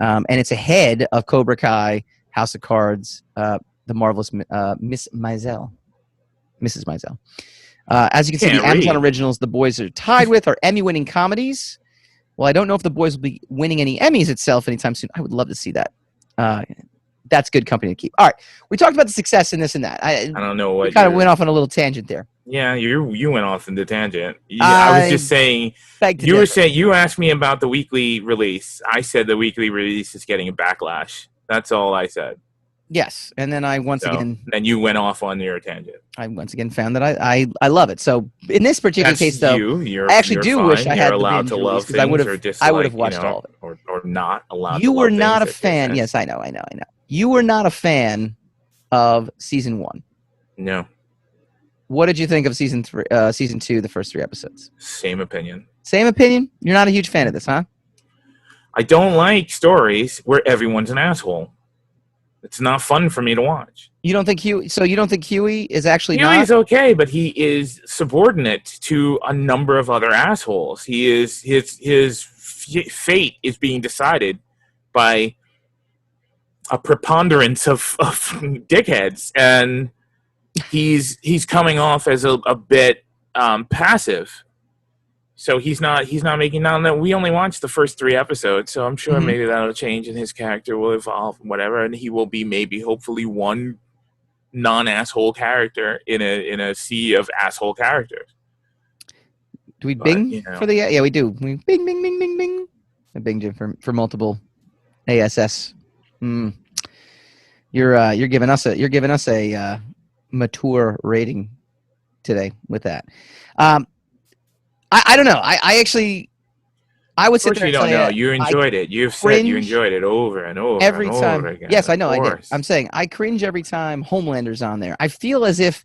Speaker 1: And it's ahead of Cobra Kai, House of Cards, The Marvelous Mrs. Maisel. As you can see, the Amazon originals the boys are tied with are Emmy-winning comedies. Well, I don't know if the boys will be winning any Emmys itself anytime soon. I would love to see that. That's good company to keep. All right. We talked about the success in this and that. I
Speaker 2: don't know what.
Speaker 1: We kind of went off on a little tangent there.
Speaker 2: Yeah, you went off in the tangent. I was just saying. You asked me about the weekly release. I said the weekly release is getting a backlash. That's all I said.
Speaker 1: Yes, and then I
Speaker 2: Then you went off on your tangent.
Speaker 1: I once again found that I love it. So in this particular case, though, I actually do wish I had
Speaker 2: allowed to love things,
Speaker 1: I would have watched all of it,
Speaker 2: or not allowed.
Speaker 1: You were not a fan. Yes, I know. You were not a fan of season 1.
Speaker 2: No.
Speaker 1: What did you think of season 2, the first 3 episodes?
Speaker 2: Same opinion.
Speaker 1: Same opinion? You're not a huge fan of this, huh?
Speaker 2: I don't like stories where everyone's an asshole. It's not fun for me to watch.
Speaker 1: You don't think Huey? So you don't think Huey is actually
Speaker 2: Huey's okay, but he is subordinate to a number of other assholes. He is his fate is being decided by a preponderance of dickheads, and he's coming off as a bit passive. So he's not making now. We only watched the first 3 episodes, so I'm sure maybe that'll change and his character will evolve and whatever, and he will be hopefully one non-asshole character in a sea of asshole characters.
Speaker 1: Do we bing for the yeah we do. We bing bing bing bing bing. I binged for multiple ASS. You're giving us a mature rating today with that. I don't know. I would sit there and
Speaker 2: say you enjoyed it. You've said you enjoyed it over and over
Speaker 1: every
Speaker 2: and
Speaker 1: time.
Speaker 2: Over again.
Speaker 1: Yes, I know. I did. I'm saying I cringe every time Homelander's on there. I feel as if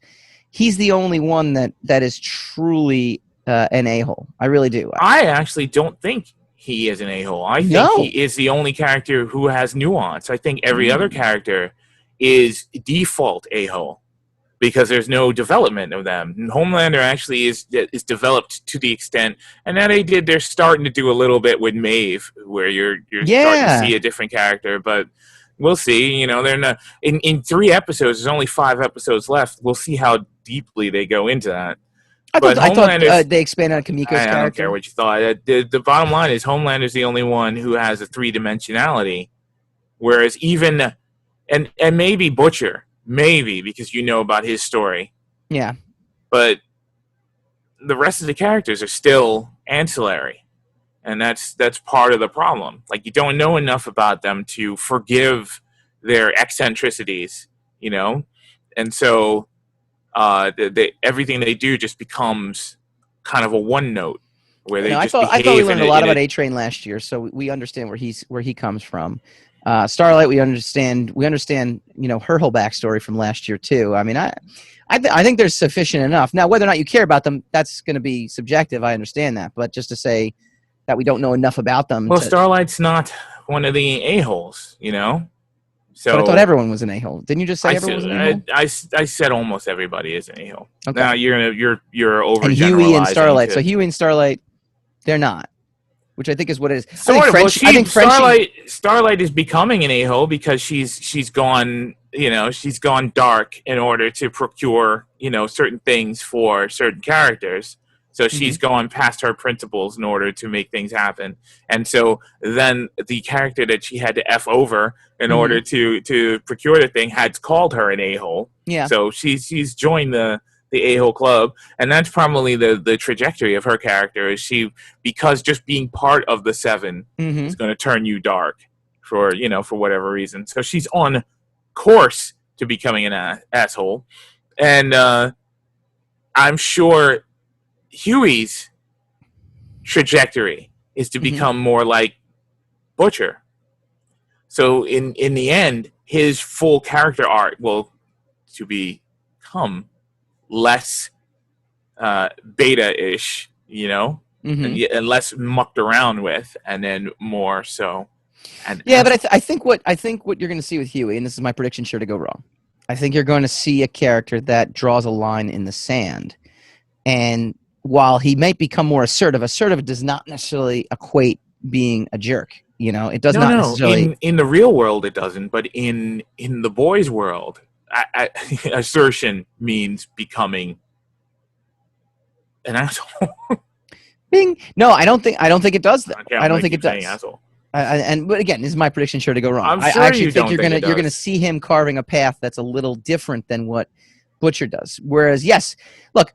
Speaker 1: he's the only one that is truly an a-hole. I really do.
Speaker 2: I actually don't think he is an a-hole. I think he is the only character who has nuance. I think every other character is default a-hole, because there's no development of them. And Homelander actually is developed to the extent, and now they're starting to do a little bit with Maeve, where you're starting to see a different character, but we'll see. They're not in 3 episodes. There's only 5 episodes left. We'll see how deeply they go into that.
Speaker 1: I thought they expanded on Kamiko's character.
Speaker 2: I don't care what you thought. The bottom line is Homelander's the only one who has a 3-dimensionality, whereas even and maybe Butcher. Maybe, because you know about his story.
Speaker 1: Yeah.
Speaker 2: But the rest of the characters are still ancillary. And that's part of the problem. Like, you don't know enough about them to forgive their eccentricities, And so everything they do just becomes kind of a one note where they I thought
Speaker 1: we learned a lot about A-Train last year, so we understand where he comes from. Starlight, we understand, her whole backstory from last year too. I mean, I think there's sufficient enough. Now, whether or not you care about them, that's going to be subjective. I understand that, but just to say that we don't know enough about them.
Speaker 2: Well, Starlight's not one of the a-holes, So
Speaker 1: but I thought everyone was an a-hole. Didn't you just say everyone was an a-hole?
Speaker 2: I said almost everybody is an a-hole.
Speaker 1: Okay.
Speaker 2: Now you're overgeneralizing.
Speaker 1: And Huey and Starlight. So Huey and Starlight, they're not. Which I think is what it is.
Speaker 2: Starlight is becoming an a-hole because she's gone dark in order to procure certain things for certain characters. So she's gone past her principles in order to make things happen. And so then the character that she had to F over in order to procure the thing had called her an a-hole.
Speaker 1: Yeah.
Speaker 2: So she's joined the a-hole club, and that's probably the trajectory of her character. Is because just being part of the 7 is going to turn you dark for whatever reason. So she's on course to becoming an asshole, and I'm sure Huey's trajectory is to become more like Butcher. So in the end, his full character arc will to become less beta-ish, and less mucked around with, and then more so.
Speaker 1: But I think what you're going to see with Huey, and this is my prediction, sure to go wrong. I think you're going to see a character that draws a line in the sand, and while he might become more assertive does not necessarily equate being a jerk. It does not necessarily.
Speaker 2: In the real world, it doesn't, but in the boys' world, assertion means becoming an asshole.
Speaker 1: No, I don't think it does that.
Speaker 2: Okay,
Speaker 1: I don't think it does.
Speaker 2: Asshole.
Speaker 1: But again, this is my prediction, sure to go wrong.
Speaker 2: I'm sure
Speaker 1: I actually
Speaker 2: you
Speaker 1: think
Speaker 2: don't
Speaker 1: you're gonna see him carving a path that's a little different than what Butcher does. Whereas, yes, look,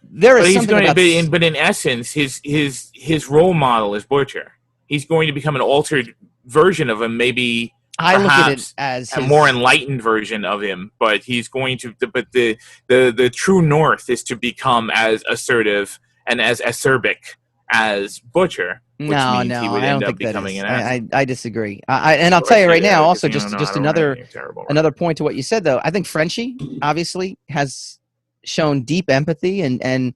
Speaker 1: there is something about.
Speaker 2: But in essence, his role model is Butcher. He's going to become an altered version of him, maybe.
Speaker 1: I look at it as
Speaker 2: a more enlightened version of him, but he's going to. But the true north is to become as assertive and as acerbic as Butcher. Which means he would end up becoming an asshole.
Speaker 1: I disagree. And I'll tell you right now, also just another point to what you said, though. I think Frenchie obviously has shown deep empathy and.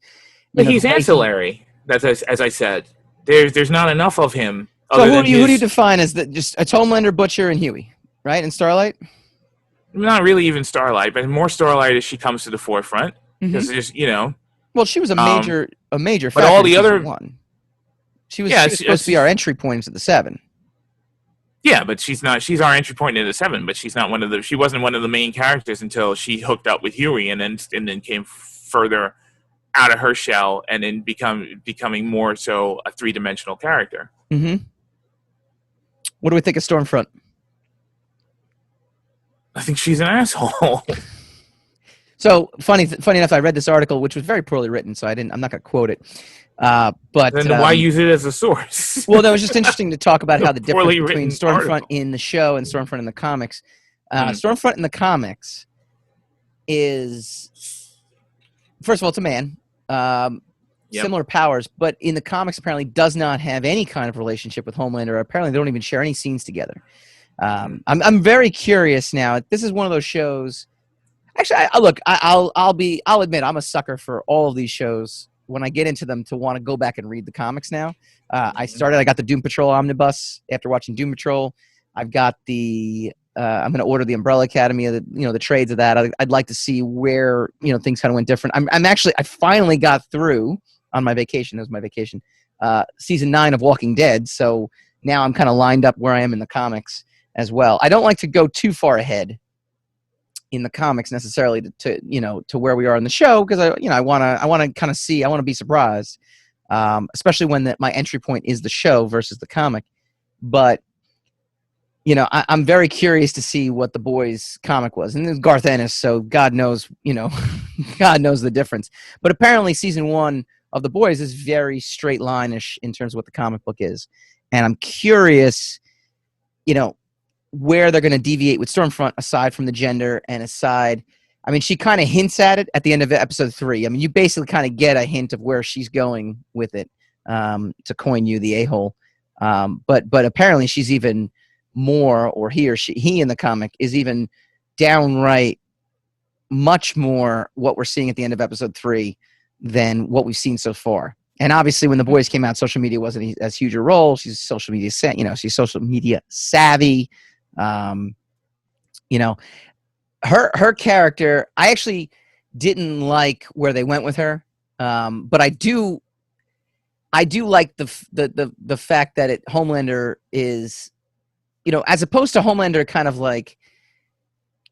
Speaker 2: But he's ancillary. That's as I said. There's not enough of him.
Speaker 1: So who do you define as just a Homelander, Butcher, and Huey, right? And Starlight?
Speaker 2: Not really even Starlight, but more Starlight as she comes to the forefront. Because there's,
Speaker 1: Well, she was a major
Speaker 2: but all the other
Speaker 1: one. She was supposed to be our entry point into the 7.
Speaker 2: Yeah, but she's not. She's our entry point into the 7, but she's not she wasn't one of the main characters until she hooked up with Huey, and then came further out of her shell, and then becoming more so a 3-dimensional character.
Speaker 1: Mm-hmm. What do we think of Stormfront?
Speaker 2: I think she's an asshole.
Speaker 1: So funny enough, I read this article, which was very poorly written, so I'm not going to quote it. But
Speaker 2: then why use it as a source?
Speaker 1: Well, that was just interesting to talk about how the difference between Stormfront in the show and Stormfront in the comics. Stormfront in the comics is, first of all, it's a man, similar powers, but in the comics apparently does not have any kind of relationship with Homelander. Apparently, they don't even share any scenes together. I'm very curious now. This is one of those shows. Actually, I'll admit I'm a sucker for all of these shows. When I get into them, to want to go back and read the comics now. I got the Doom Patrol omnibus after watching Doom Patrol. I've got I'm going to order the Umbrella Academy, the trades of that. I'd like to see where things kind of went different. I finally got through on my vacation. It was my vacation. Season 9 of Walking Dead. So now I'm kind of lined up where I am in the comics as well. I don't like to go too far ahead in the comics necessarily to where we are in the show, because I want to kind of see. I want to be surprised, especially when my entry point is the show versus the comic. But I'm very curious to see what the boys comic was, and it's Garth Ennis, so God knows God knows the difference. But apparently season 1 of the boys is very straight line-ish in terms of what the comic book is, and I'm curious where they're going to deviate with Stormfront, aside from the gender and aside. I mean, she kind of hints at it at the end of episode 3. I mean, you basically kind of get a hint of where she's going with it, to coin you the a-hole. But apparently she's even more, or he in the comic is even downright much more what we're seeing at the end of episode 3 than what we've seen so far. And obviously, when the boys came out, social media wasn't as huge a role. She's social media, she's social media savvy. Her character, I actually didn't like where they went with her, but I do like the fact that Homelander is, as opposed to Homelander kind of like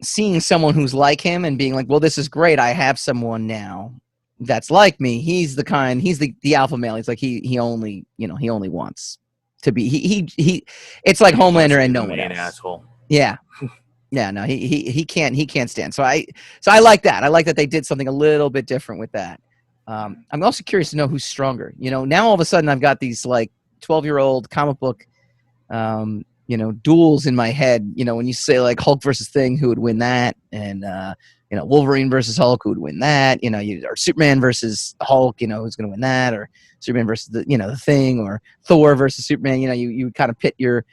Speaker 1: seeing someone who's like him and being like, well, this is great, I have someone now that's like me. He's the alpha male. He's like he only wants to be he it's like Homelander and no one else.
Speaker 2: An asshole.
Speaker 1: Yeah. Yeah, no, he can't stand. So I like that. I like that they did something a little bit different with that. I'm also curious to know who's stronger. Now all of a sudden I've got these like 12-year-old comic book duels in my head. When you say like Hulk versus Thing, who would win that? And Wolverine versus Hulk, who would win that? Or Superman versus Hulk, who's going to win that? Or Superman versus the Thing, or Thor versus Superman. You kind of pit your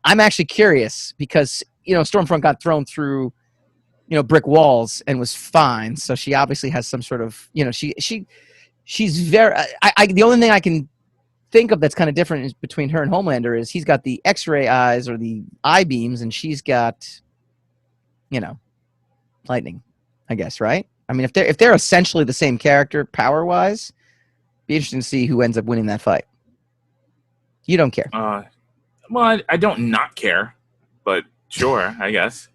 Speaker 1: I'm actually curious because Stormfront got thrown through brick walls and was fine. So she obviously has some sort of she's very. The only thing I can think of that's kind of different is between her and Homelander is he's got the X-ray eyes or the eye beams, and she's got lightning, I guess, right? I mean, if they're essentially the same character power wise, be interesting to see who ends up winning that fight. You don't care.
Speaker 2: Well, I don't not care, but sure, I guess.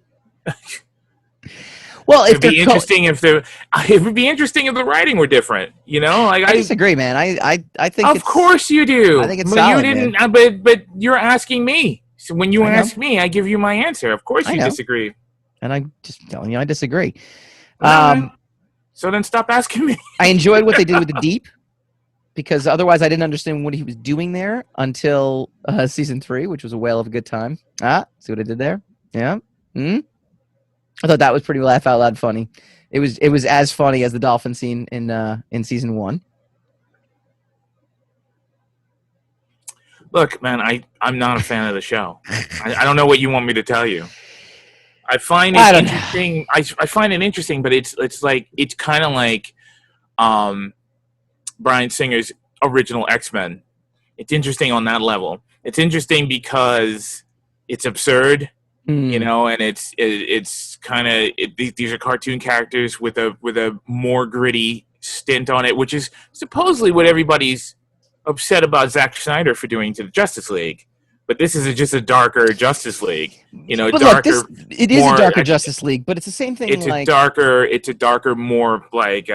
Speaker 1: Well,
Speaker 2: it would be interesting if the writing were different. I
Speaker 1: disagree, man. I think
Speaker 2: of course you do.
Speaker 1: I think it's solid,
Speaker 2: you didn't,
Speaker 1: man.
Speaker 2: But you're asking me. So when you ask me, I give you my answer. Of course you disagree.
Speaker 1: And I'm just telling you, I disagree.
Speaker 2: So then stop asking me.
Speaker 1: I enjoyed what they did with the Deep, because otherwise I didn't understand what he was doing there until season 3, which was a whale of a good time. See what I did there? Yeah. I thought that was pretty laugh out loud funny. It was as funny as the dolphin scene in season 1.
Speaker 2: Look, man, I'm not a fan of the show. I don't know what you want me to tell you. I find it interesting. I find it interesting, but it's kind of like Bryan Singer's original X-Men. It's interesting on that level. It's interesting because it's absurd, and it's kind of these are cartoon characters with a more gritty stint on it, which is supposedly what everybody's upset about Zack Snyder for doing to the Justice League. But this is just a darker Justice League,
Speaker 1: But darker. Look, it is a darker Justice League, but it's the same thing. It's a
Speaker 2: darker, more like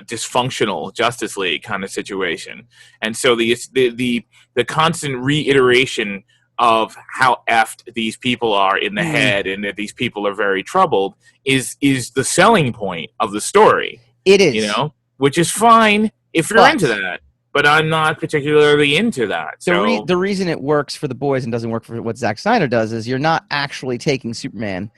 Speaker 2: dysfunctional Justice League kind of situation. And so the constant reiteration of how effed these people are in the head, and that these people are very troubled, is the selling point of the story.
Speaker 1: It is,
Speaker 2: which is fine if you're into that. But I'm not particularly into that. So
Speaker 1: the reason it works for the boys and doesn't work for what Zack Snyder does is you're not actually taking Superman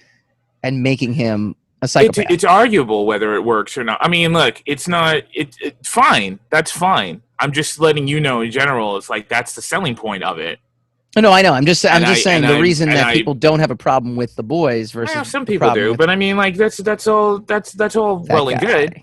Speaker 1: and making him a psychopath.
Speaker 2: It's arguable whether it works or not. I mean, look, it's not. It's fine. That's fine. I'm just letting you know in general. It's like that's the selling point of it.
Speaker 1: No, I know. I'm just saying the reason that people don't have a problem with the boys versus
Speaker 2: some people do. But I mean, like that's all well and good.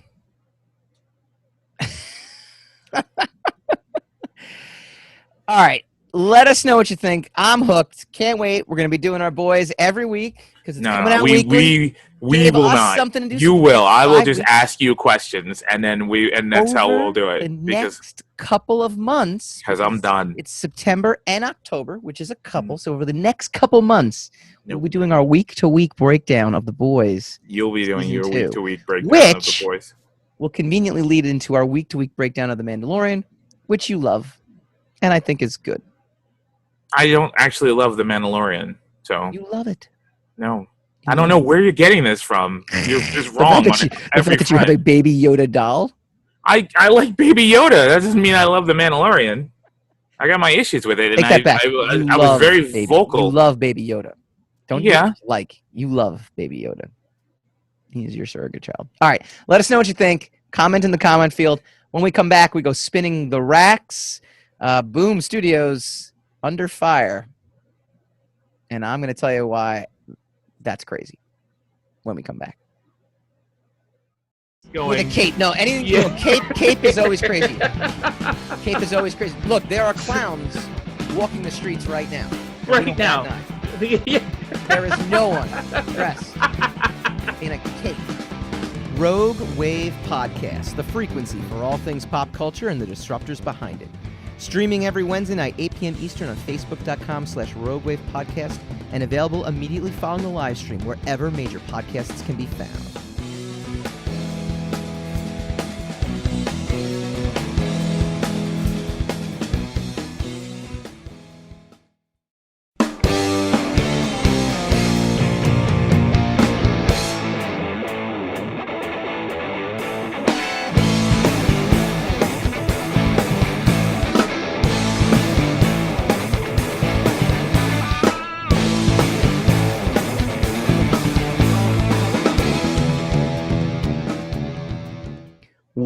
Speaker 1: All right, let us know what you think. I'm hooked. Can't wait. We're going to be doing our boys every week because it's coming out weekly.
Speaker 2: We will not. You will. I will just ask you questions, and then that's how we'll do it.
Speaker 1: The next couple of months,
Speaker 2: because I'm done.
Speaker 1: It's September and October, which is a couple. So over the next couple months, we'll be doing our week-to-week breakdown of the boys.
Speaker 2: You'll be doing your week-to-week breakdown of the boys.
Speaker 1: Will conveniently lead into our week-to-week breakdown of The Mandalorian, which you love, and I think is good.
Speaker 2: I don't actually love The Mandalorian, so...
Speaker 1: You love it.
Speaker 2: No. I don't know where you're getting this from. You're just wrong.
Speaker 1: The fact that you have a Baby Yoda doll?
Speaker 2: I like Baby Yoda. That doesn't mean I love The Mandalorian. I got my issues with it.
Speaker 1: Take that back.
Speaker 2: I was very vocal.
Speaker 1: You love Baby Yoda. Don't you you love Baby Yoda. He is your surrogate child. All right. Let us know what you think. Comment in the comment field. When we come back, we go spinning the racks. Boom Studios under fire. And I'm going to tell you why that's crazy when we come back. With a cape. No, anything. Yeah. Cape is always crazy. Cape is always crazy. Look, there are clowns walking the streets right now.
Speaker 6: Right now.
Speaker 1: There is no one dressed in a cape. Rogue Wave Podcast, the frequency for all things pop culture and the disruptors behind it. Streaming every Wednesday night, 8 p.m. Eastern on Facebook.com/Rogue Wave Podcast, and available immediately following the live stream wherever major podcasts can be found.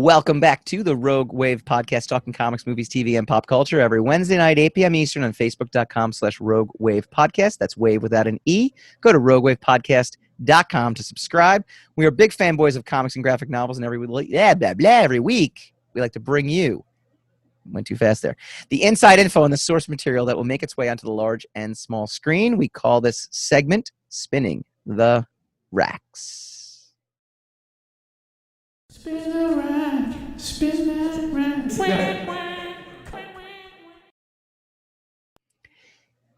Speaker 1: Welcome back to the Rogue Wave podcast, talking comics, movies, TV, and pop culture every Wednesday night, 8 p.m. Eastern on Facebook.com/Rogue Wave Podcast. That's wave without an E. Go to RogueWavePodcast.com to subscribe. We are big fanboys of comics and graphic novels, and every week we like to bring you, went too fast there, the inside info and the source material that will make its way onto the large and small screen. We call this segment Spinning the Racks.
Speaker 6: Spin the rack, spin that rack.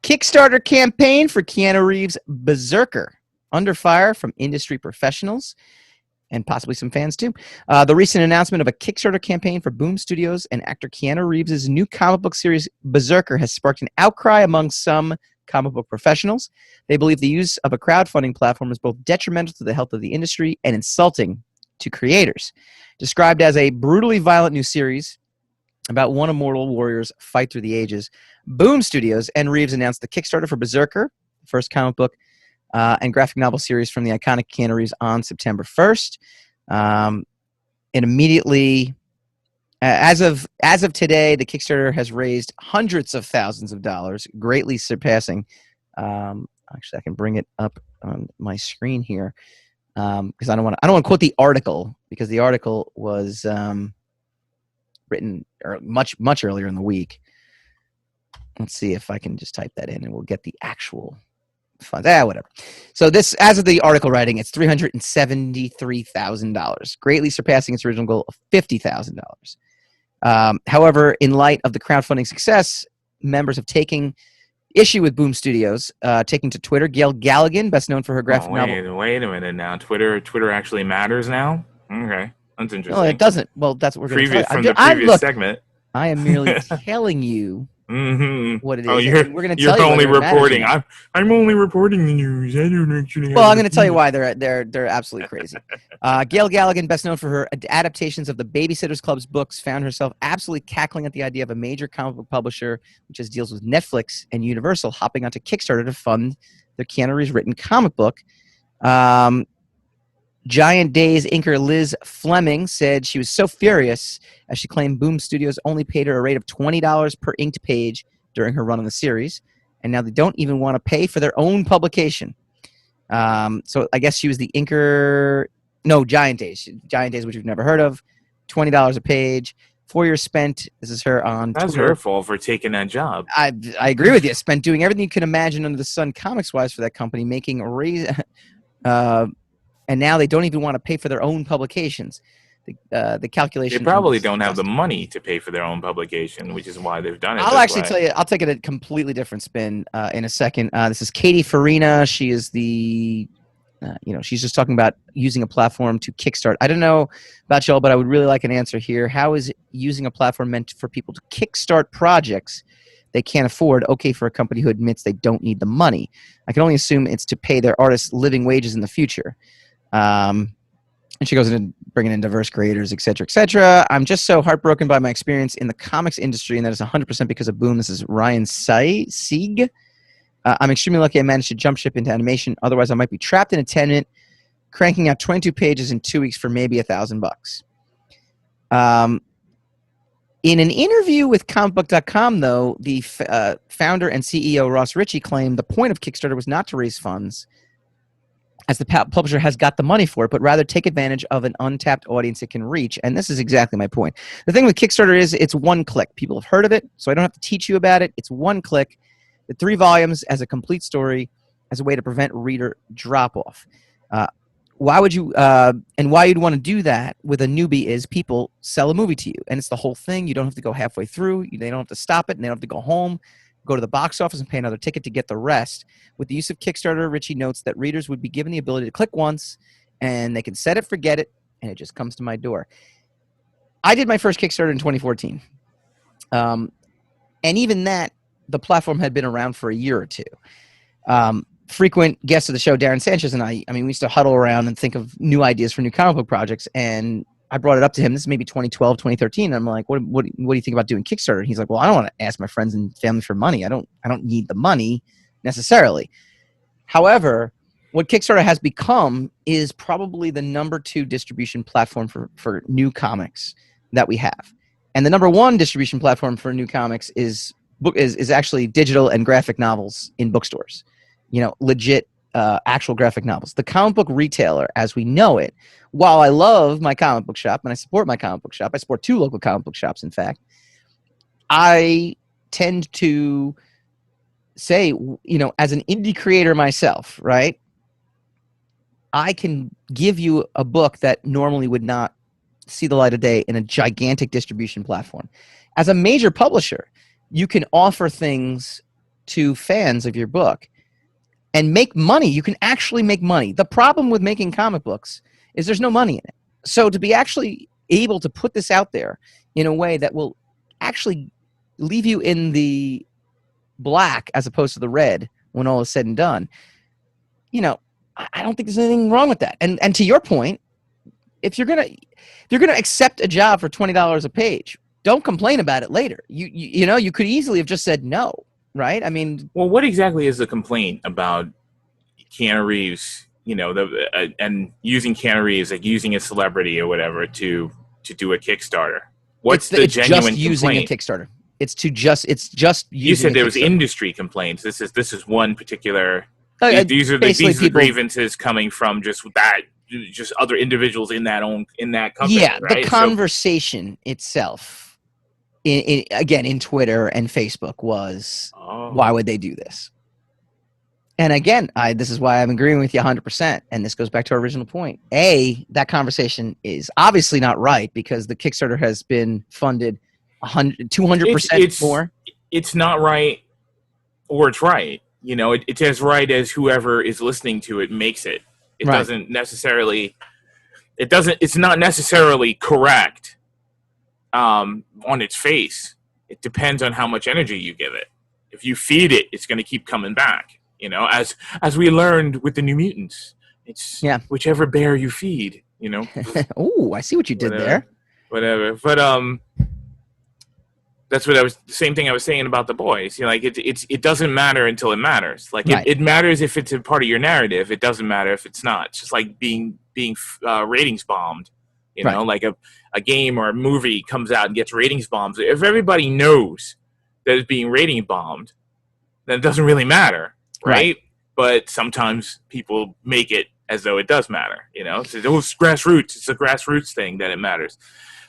Speaker 1: Kickstarter campaign for Keanu Reeves' BRZRKR. Under fire from industry professionals and possibly some fans too. The recent announcement of a Kickstarter campaign for Boom Studios and actor Keanu Reeves' new comic book series BRZRKR has sparked an outcry among some comic book professionals. They believe the use of a crowdfunding platform is both detrimental to the health of the industry and insulting to creators. Described as a brutally violent new series about one immortal warrior's fight through the ages, Boom Studios and Reeves announced the Kickstarter for BRZRKR, the first comic book and graphic novel series from the iconic Keanu Reeves, on September 1st. It immediately, as of today, the Kickstarter has raised hundreds of thousands of dollars, greatly surpassing. Actually, I can bring it up on my screen here. Because I don't want to quote the article, because the article was written much earlier in the week. Let's see if I can just type that in, and we'll get the actual funds. Whatever. So this, as of the article writing, it's $373,000, greatly surpassing its original goal of $50,000. However, in light of the crowdfunding success, members have taken issue with Boom Studios, taking to Twitter. Gail Galligan, best known for her graphic novel.
Speaker 2: Wait a minute now. Twitter actually matters now? Okay. That's interesting.
Speaker 1: No, it doesn't. Well, that's what we're going to
Speaker 2: From the previous segment.
Speaker 1: I am merely telling you what it is.
Speaker 2: Oh,
Speaker 1: you're
Speaker 2: only reporting. I'm only reporting the news. I don't actually.
Speaker 1: Well, I'm going to tell you why they're absolutely crazy. Gail Galligan, best known for her adaptations of the Babysitters Club's books, found herself absolutely cackling at the idea of a major comic book publisher, which just deals with Netflix and Universal, hopping onto Kickstarter to fund their Keanu Reeves written comic book. Giant Days inker Liz Fleming said she was so furious as she claimed Boom Studios only paid her a rate of $20 per inked page during her run on the series, and now they don't even want to pay for their own publication. So I guess she was the inker. No, Giant Days, which we've never heard of. $20 a page. 4 years spent. This is her on
Speaker 2: That's
Speaker 1: Twitter.
Speaker 2: Her fault for taking that job.
Speaker 1: I agree with you. Spent doing everything you can imagine under the sun comics-wise for that company, making and now they don't even want to pay for their own publications. The calculation.
Speaker 2: They probably don't have the money to pay for their own publication, which is why they've done it.
Speaker 1: I'll actually tell you. I'll take it a completely different spin in a second. This is Katie Farina. She is the, she's just talking about using a platform to kickstart. I don't know about y'all, but I would really like an answer here. How is using a platform meant for people to kickstart projects they can't afford? Okay, for a company who admits they don't need the money. I can only assume it's to pay their artists living wages in the future. And she goes into bringing in diverse creators, et cetera, et cetera. I'm just so heartbroken by my experience in the comics industry, and that is 100% because of Boom. This is Ryan Sieg. I'm extremely lucky I managed to jump ship into animation. Otherwise, I might be trapped in a tenement, cranking out 22 pages in 2 weeks for maybe $1,000. In an interview with comicbook.com, though, the founder and CEO Ross Ritchie claimed the point of Kickstarter was not to raise funds, as the publisher has got the money for it, but rather take advantage of an untapped audience it can reach. And this is exactly my point. The thing with Kickstarter is it's one click. People have heard of it, so I don't have to teach you about it. It's one click. The 3 volumes as a complete story as a way to prevent reader drop-off. Why would you and why you'd want to do that with a newbie is people sell a movie to you, and it's the whole thing. You don't have to go halfway through. They don't have to stop it, and they don't have to go home, go to the box office and pay another ticket to get the rest. With the use of Kickstarter, Ritchie notes that readers would be given the ability to click once, and they can set it, forget it, and it just comes to my door. I did my first Kickstarter in 2014. And even that, the platform had been around for a year or two. Frequent guest of the show, Darren Sanchez, and I mean, we used to huddle around and think of new ideas for new comic book projects, and I brought it up to him. This is maybe 2012, 2013. And I'm like, what do you think about doing Kickstarter? And he's like, well, I don't want to ask my friends and family for money. I don't need the money necessarily. However, what Kickstarter has become is probably the number 2 distribution platform for new comics that we have. And the number 1 distribution platform for new comics is actually digital and graphic novels in bookstores. Legit actual graphic novels. The comic book retailer, as we know it, while I love my comic book shop and I support my comic book shop, I support 2 local comic book shops, in fact, I tend to say, as an indie creator myself, right, I can give you a book that normally would not see the light of day in a gigantic distribution platform. As a major publisher, you can offer things to fans of your book and make money. You can actually make money. The problem with making comic books is there's no money in it. So to be actually able to put this out there in a way that will actually leave you in the black as opposed to the red when all is said and done, I don't think there's anything wrong with that. And to your point, if you're gonna accept a job for $20 a page, don't complain about it later. You could easily have just said no, right? I mean,
Speaker 2: well, what exactly is the complaint about Keanu Reeves? And using Keanu Reeves, like using a celebrity or whatever to do a Kickstarter. What's the genuine
Speaker 1: just using
Speaker 2: complaint?
Speaker 1: a Kickstarter. It's just using.
Speaker 2: You said there was
Speaker 1: Kickstarter.
Speaker 2: Industry complaints. This is one particular. These are the grievances coming from just other individuals in that company.
Speaker 1: Yeah,
Speaker 2: right?
Speaker 1: The conversation itself, in Twitter and Facebook, was why would they do this? And again, this is why I'm agreeing with you 100%. And this goes back to our original point. That conversation is obviously not right because the Kickstarter has been funded 200% more.
Speaker 2: It's not right, or it's right. It's as right as whoever is listening to it makes it. It
Speaker 1: right.
Speaker 2: doesn't necessarily. It's not necessarily correct on its face. It depends on how much energy you give it. If you feed it, it's going to keep coming back. As we learned with the New Mutants, it's whichever bear you feed.
Speaker 1: Oh, I see what you did there.
Speaker 2: Whatever, but that's what the same thing I was saying about The Boys. It doesn't matter until it matters. It matters if it's a part of your narrative. It doesn't matter if it's not. It's just like being ratings bombed. Like a game or a movie comes out and gets ratings bombed. If everybody knows that it's being rating bombed, then it doesn't really matter, right? But sometimes people make it as though it does matter. It's grassroots. It's a grassroots thing that it matters.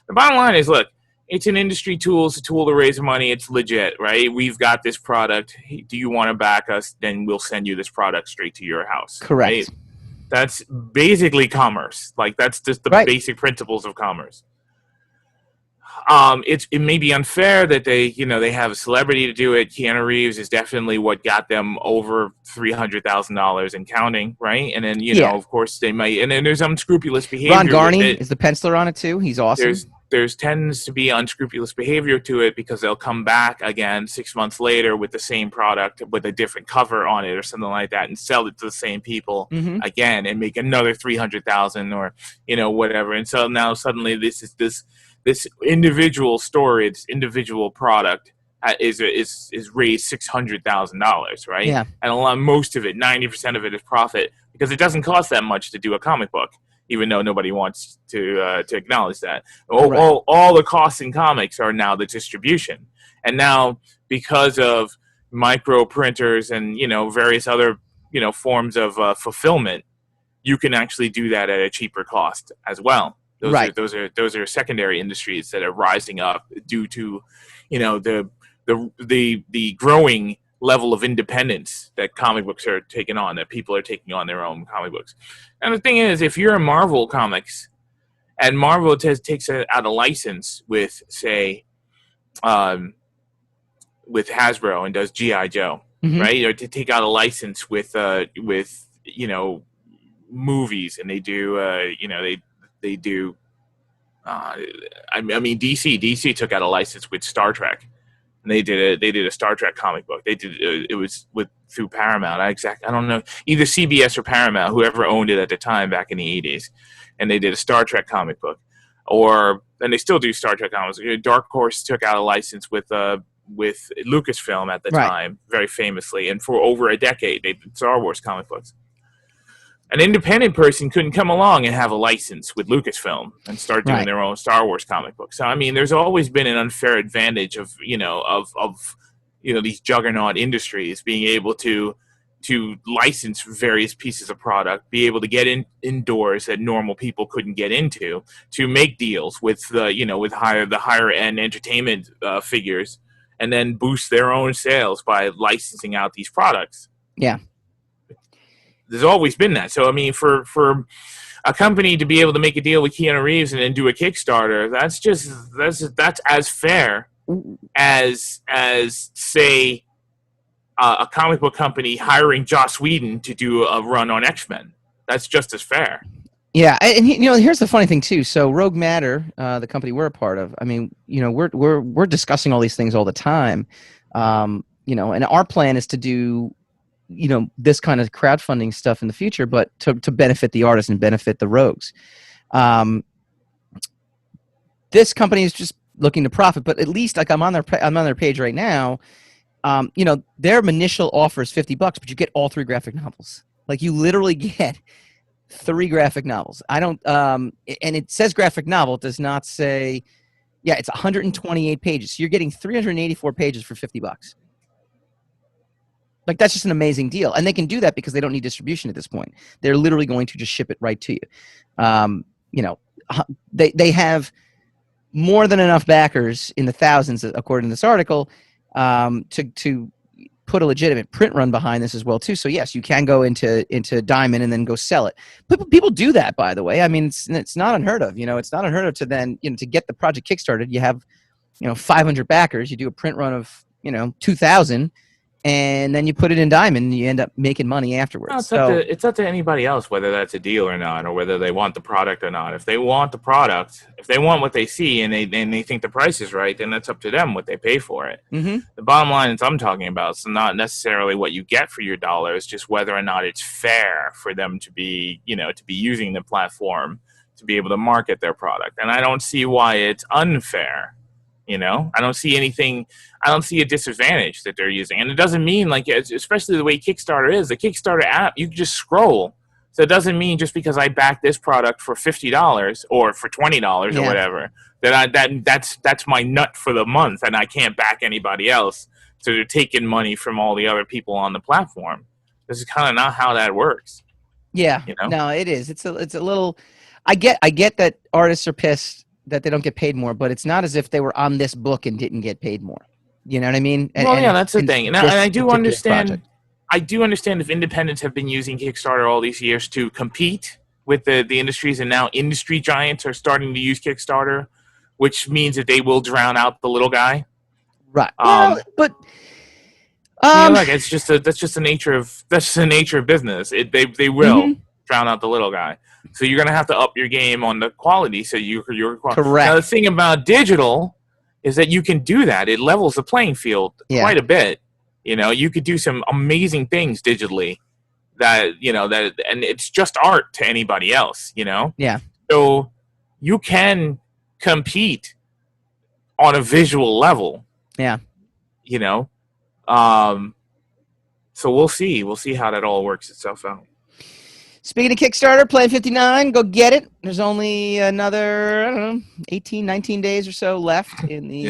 Speaker 2: The bottom line is, look. It's an industry tool. It's a tool to raise money. It's legit, right? We've got this product. Hey, do you want to back us? Then we'll send you this product straight to your house.
Speaker 1: Correct.
Speaker 2: Right? That's basically commerce. That's just the basic principles of commerce. It may be unfair that they have a celebrity to do it. Keanu Reeves is definitely what got them over $300,000 and counting, right? And then of course they might. And then there's unscrupulous behavior.
Speaker 1: Ron Garney is the penciler on it too. He's awesome.
Speaker 2: There's tends to be unscrupulous behavior to it because they'll come back again 6 months later with the same product with a different cover on it or something like that and sell it to the same people again and make another 300,000 or whatever. And so now suddenly this individual story, this individual product is raised $600,000, right?
Speaker 1: Yeah.
Speaker 2: And most of it, 90% of it, is profit because it doesn't cost that much to do a comic book. Even though nobody wants to acknowledge that. All the costs in comics are now the distribution. And now, because of micro printers and, various other, forms of fulfillment, you can actually do that at a cheaper cost as well. Those are secondary industries that are rising up due to, the growing level of independence that comic books are taking on, that people are taking on their own comic books. And the thing is, if you're a Marvel Comics and Marvel takes out a license with, say, with Hasbro and does G.I. Joe, right? Or to take out a license with movies, and they do, they do. DC took out a license with Star Trek. And they did a Star Trek comic book. They did it was through Paramount. I don't know, either CBS or Paramount, whoever owned it at the time back in the 80s. And they did a Star Trek comic book, and they still do Star Trek comics. Dark Horse took out a license with Lucasfilm at the time, very famously, and for over a decade they did Star Wars comic books. an independent person couldn't come along and have a license with Lucasfilm and start doing their own Star Wars comic books. So I mean, there's always been an unfair advantage of these juggernaut industries being able to license various pieces of product, be able to get indoors that normal people couldn't get into, to make deals with the higher end entertainment figures, and then boost their own sales by licensing out these products.
Speaker 1: Yeah.
Speaker 2: There's always been that. So I mean, for a company to be able to make a deal with Keanu Reeves and then do a Kickstarter, that's as fair as say a comic book company hiring Joss Whedon to do a run on X-Men. That's just as fair.
Speaker 1: Yeah, and here's the funny thing too. So Rogue Matter, the company we're a part of, I mean, we're discussing all these things all the time. And our plan is to do this kind of crowdfunding stuff in the future, but to benefit the artists and benefit the rogues. This company is just looking to profit, but at least I'm on their page right now. Their initial offer is $50, but you get all 3 graphic novels. Like, you literally get 3 graphic novels. I don't, and it says graphic novel. It does not say, it's 128 pages. So you're getting 384 pages for $50. Like, that's just an amazing deal. And they can do that because they don't need distribution at this point. They're literally going to just ship it right to you. They have more than enough backers in the thousands, according to this article, to put a legitimate print run behind this as well too. So yes, you can go into Diamond and then go sell it. People do that, by the way. I mean, it's not unheard of. It's not unheard of to then to get the project kickstarted. You have 500 backers. You do a print run of 2,000. And then you put it in Diamond, and you end up making money afterwards.
Speaker 2: It's up to anybody else whether that's a deal or not, or whether they want the product or not. If they want the product, if they want what they see, and they think the price is right, then that's up to them what they pay for it.
Speaker 1: Mm-hmm.
Speaker 2: The bottom line is I'm talking about is not necessarily what you get for your dollar. It's just whether or not it's fair for them to be using the platform to be able to market their product. And I don't see why it's unfair. I don't see anything. I don't see a disadvantage that they're using. And it doesn't mean, especially the way Kickstarter is, the Kickstarter app, you can just scroll. So it doesn't mean just because I back this product for $50 or for $20 or whatever, that's my nut for the month and I can't back anybody else. So they're taking money from all the other people on the platform. This is kind of not how that works.
Speaker 1: Yeah. No, it is. It's a little, I get that artists are pissed that they don't get paid more, but it's not as if they were on this book and didn't get paid more. You know what I mean?
Speaker 2: That's the thing. And I do understand. Project. I do understand if independents have been using Kickstarter all these years to compete with the industries, and now industry giants are starting to use Kickstarter, which means that they will drown out the little guy.
Speaker 1: Right. But
Speaker 2: that's just the nature of business. They will drown out the little guy. So you're going to have to up your game on the quality. So you're
Speaker 1: correct.
Speaker 2: Now the thing about digital is that you can do that. It levels the playing field quite a bit. You could do some amazing things digitally that and it's just art to anybody else.
Speaker 1: Yeah.
Speaker 2: So you can compete on a visual level.
Speaker 1: Yeah.
Speaker 2: So we'll see. We'll see how that all works itself out.
Speaker 1: Speaking of Kickstarter, Plan 59, go get it. There's only another, 18, 19 days or so left in the...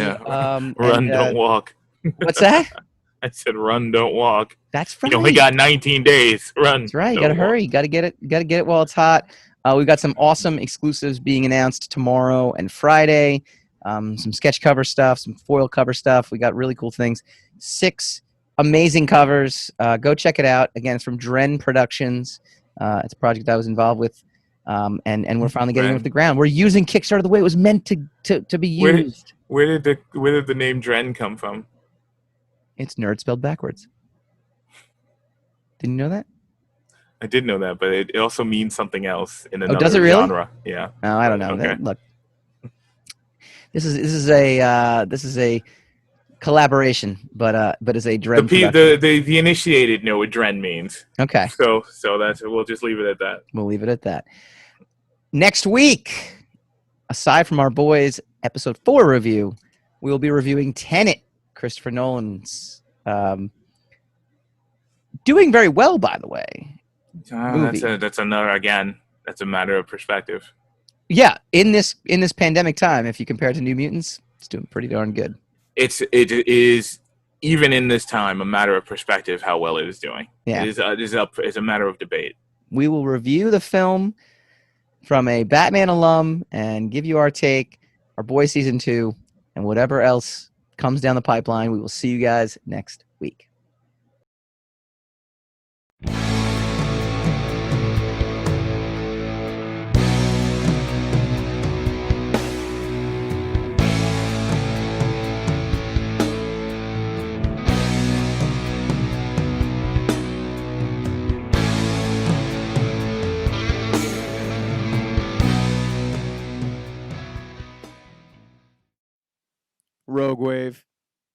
Speaker 2: Run, don't walk.
Speaker 1: What's that?
Speaker 2: I said run, don't walk.
Speaker 1: That's right.
Speaker 2: You only got 19 days. Run.
Speaker 1: That's right. You got to hurry. You got to get it while it's hot. We've got some awesome exclusives being announced tomorrow and Friday. Some sketch cover stuff, some foil cover stuff. We got really cool things. 6 amazing covers. Go check it out. Again, it's from Dren Productions. It's a project I was involved with, and we're finally getting it off the ground. We're using Kickstarter the way it was meant to be used.
Speaker 2: Where did the name Dren come from?
Speaker 1: It's nerd spelled backwards. Didn't you know that?
Speaker 2: I did know that, but it also means something else in another
Speaker 1: does it really?
Speaker 2: genre. Yeah.
Speaker 1: No, I don't know.
Speaker 2: Okay.
Speaker 1: Look, this is a collaboration, but it's a Dren.
Speaker 2: The initiated know what Dren means.
Speaker 1: Okay.
Speaker 2: So we'll just leave it at that.
Speaker 1: We'll leave it at that. Next week, aside from our boys' episode 4 review, we will be reviewing Tenet, Christopher Nolan's. Doing very well, by the way. movie.
Speaker 2: That's another, again, that's a matter of perspective.
Speaker 1: Yeah, in this pandemic time, if you compare it to New Mutants, it's doing pretty darn good.
Speaker 2: It is, even in this time, a matter of perspective how well it is doing.
Speaker 1: Yeah.
Speaker 2: It's a matter of debate.
Speaker 1: We will review the film from a Batman alum and give you our take, our Boy Season 2, and whatever else comes down the pipeline. We will see you guys next week.
Speaker 7: Rogue Wave.